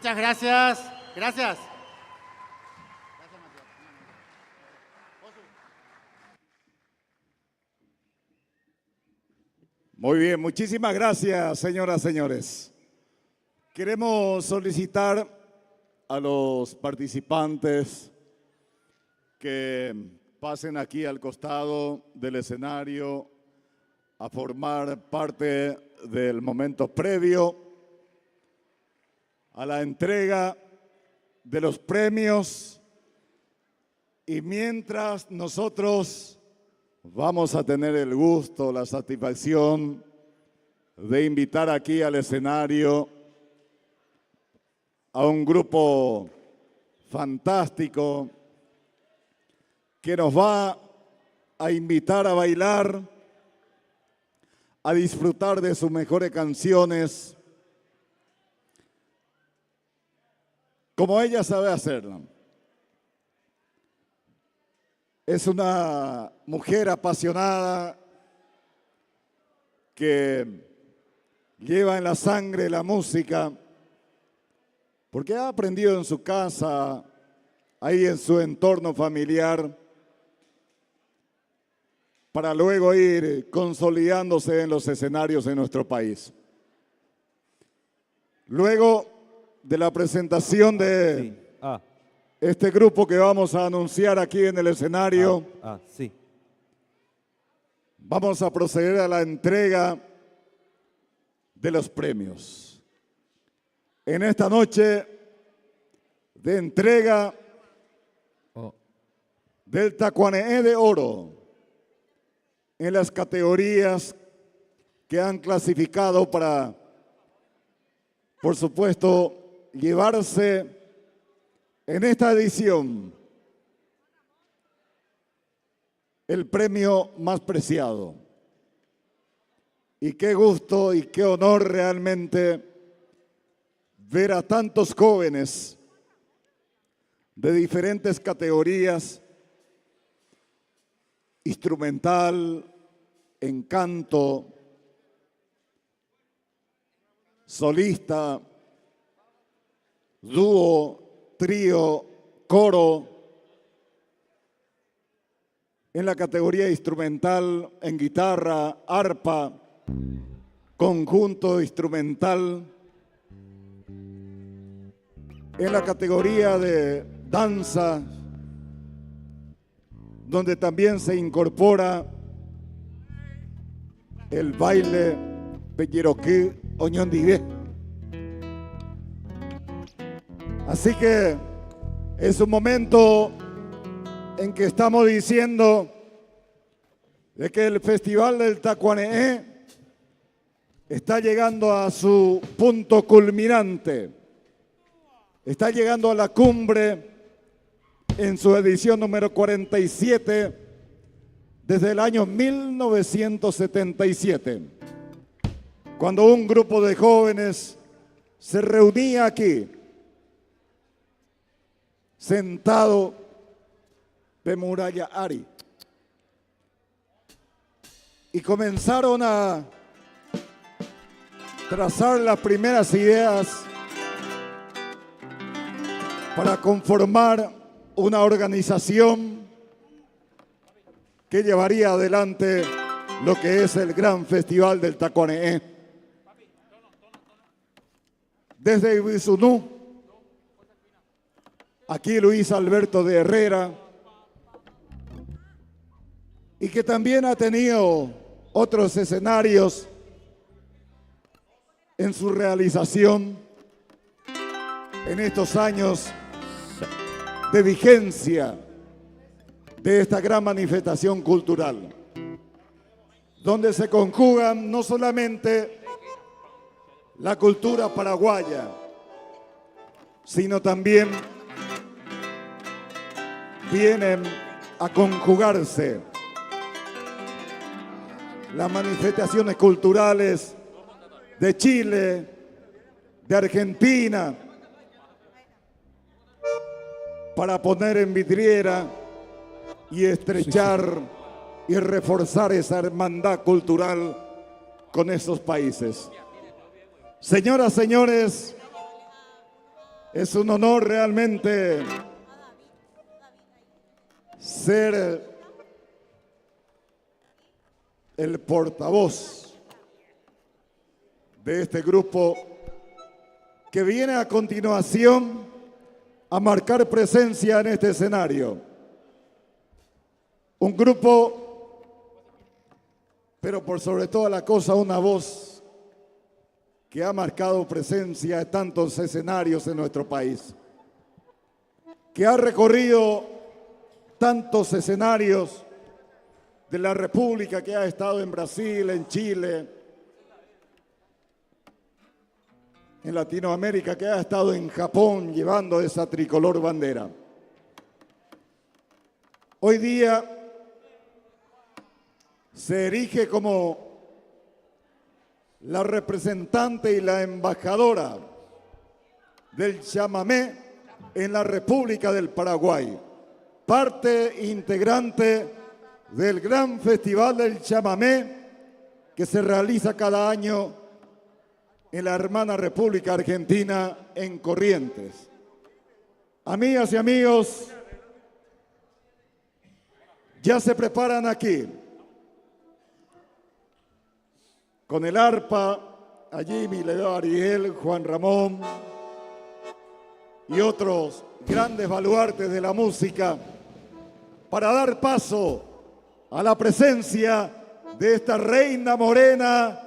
Muchas gracias. Gracias. Muy bien, muchísimas gracias, señoras, señores. Queremos solicitar a los participantes que pasen aquí al costado del escenario a formar parte del momento previo a la entrega de los premios, y mientras nosotros vamos a tener el gusto, la satisfacción de invitar aquí al escenario a un grupo fantástico que nos va a invitar a bailar, a disfrutar de sus mejores canciones. como ella sabe hacerlo. Es una mujer apasionada que lleva en la sangre la música, porque ha aprendido en su casa, ahí en su entorno familiar, para luego ir consolidándose en los escenarios de nuestro país. Luego de la presentación de este grupo que vamos a anunciar aquí en el escenario, vamos a proceder a la entrega de los premios. En esta noche de entrega del Tacuaneé de Oro, en las categorías que han clasificado para, por supuesto, llevarse en esta edición el premio más preciado. Y qué gusto y qué honor realmente ver a tantos jóvenes de diferentes categorías, instrumental, en canto, solista, dúo, trío, coro, en la categoría instrumental, en guitarra, arpa, conjunto instrumental, en la categoría de danza, donde también se incorpora el baile Peyeroquí Oñondibé. Así que es un momento en que estamos diciendo de que el Festival del Tacuaneé está llegando a su punto culminante, está llegando a la cumbre en su edición número 47 desde el año 1977, cuando un grupo de jóvenes se reunía aquí, sentado de Muralla Ari, y comenzaron a trazar las primeras ideas para conformar una organización que llevaría adelante lo que es el gran festival del Tacuaneé. Desde Ibisunú, aquí Luis Alberto de Herrera, y que también ha tenido otros escenarios en su realización en estos años de vigencia de esta gran manifestación cultural, donde se conjugan no solamente la cultura paraguaya, sino también vienen a conjugarse las manifestaciones culturales de Chile, de Argentina, para poner en vidriera y estrechar y reforzar esa hermandad cultural con esos países. Señoras, señores, es un honor realmente ser el portavoz de este grupo que viene a continuación a marcar presencia en este escenario. Un grupo, pero por sobre toda la cosa una voz que ha marcado presencia en tantos escenarios en nuestro país, que ha recorrido tantos escenarios de la República, que ha estado en Brasil, en Chile, en Latinoamérica, que ha estado en Japón llevando esa tricolor bandera. Hoy día se erige como la representante y la embajadora del chamamé en la República del Paraguay, parte integrante del gran Festival del Chamamé que se realiza cada año en la hermana República Argentina en Corrientes. Amigas y amigos, ya se preparan aquí con el arpa, allí mi Leo Ariel, Juan Ramón y otros grandes baluartes de la música para dar paso a la presencia de esta reina morena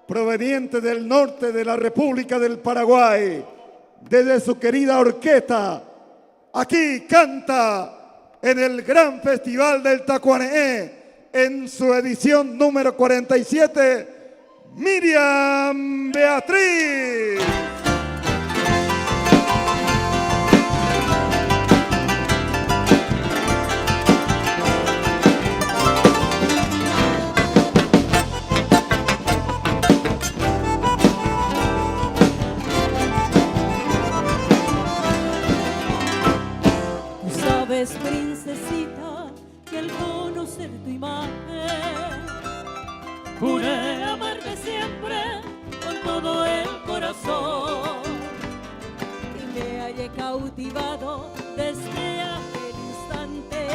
proveniente del norte de la República del Paraguay, desde su querida orquesta. Aquí canta en el Gran Festival del Tacuané, en su edición número 47, Miriam Beatriz. Princesita, que al conocer tu imagen juré amarte siempre con todo el corazón y me hallé cautivado desde aquel instante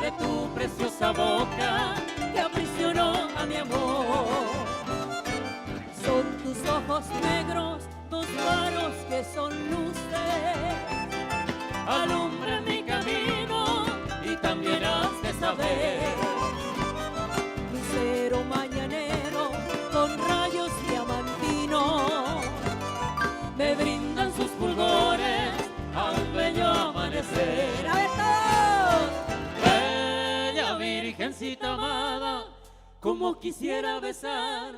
de tu preciosa boca que aprisionó a mi amor. Son tus ojos negros, dos faros que son luces, alumbra mi camino y también has de saber. Lucero mañanero con rayos diamantinos me brindan sus fulgores a un bello amanecer. ¡A ver todos! Bella virgencita amada, como quisiera besar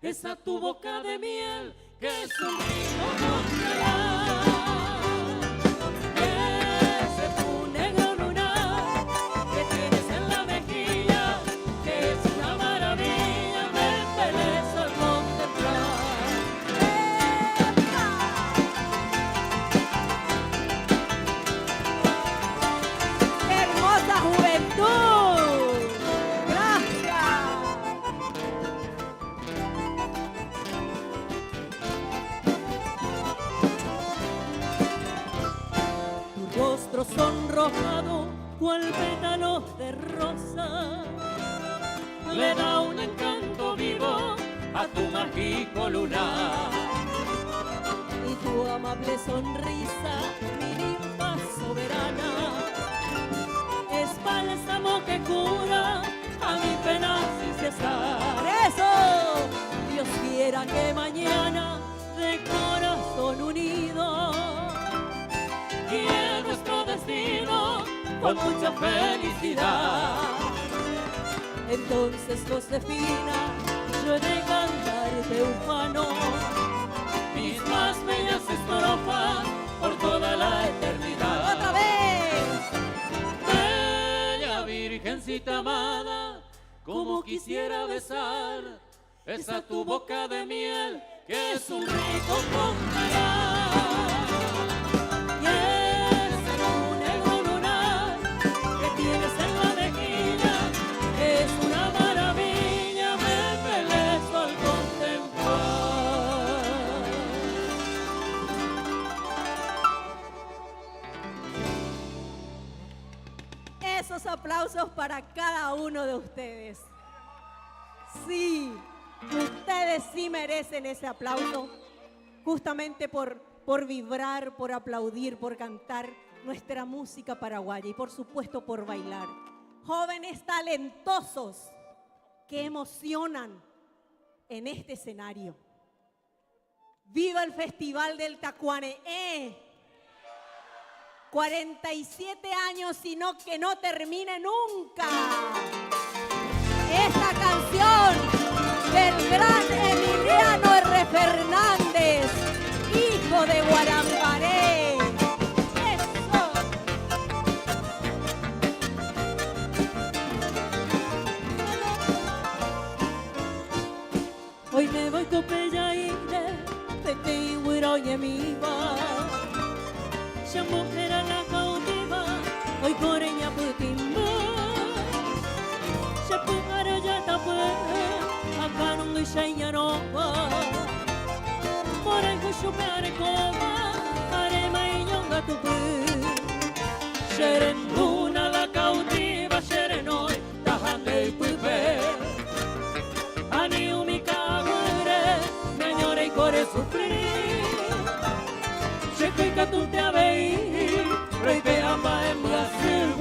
esa tu boca de miel que es un rico congelar. Sonrojado cual pétalo de rosa le da un encanto vivo a tu mágico lunar y tu amable sonrisa, mi ninfa soberana, es bálsamo que cura a mi pena sin cesar. ¡Eso! Dios quiera que mañana de corazón unido y nuestro destino con mucha felicidad. Entonces, Josefina, yo he de cantarte ufano mis más bellas estrofas por toda la eternidad. ¡Otra vez! Bella virgencita amada, como quisiera besar esa tu boca de miel que es un rico congelar. Esos aplausos para cada uno de ustedes. Sí, ustedes sí merecen ese aplauso, justamente por vibrar, por aplaudir, por cantar nuestra música paraguaya y por supuesto por bailar. Jóvenes talentosos que emocionan en este escenario. ¡Viva el Festival del Tacuané! 47 años, sino que no termine nunca. Esta canción del gran Emiliano R. Fernández, hijo de Guarambaré. ¡Eso! Hoy me voy con Pellaire, te digo y mi va. Shayarova Morango Chuparecova Arema y Yonga Tupu Sherenduna la cautiva Sherenoi Tahande Pupe Ani Umikagure Meñore y Core Sufrir Shekika tu te abei Rey te ama en Brasil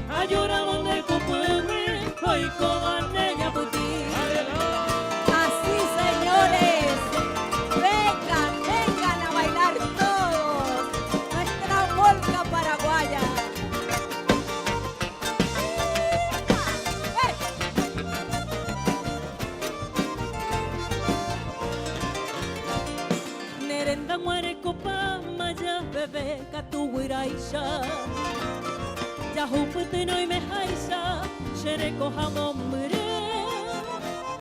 Ayuramos de Cupueme Hoy Cobanella Puti. Así, señores, vengan, vengan a bailar todos nuestra polca paraguaya. Nerenda muere copa maya bebé catuiraisha. Ya hupute no me haisa, shere coja mombre.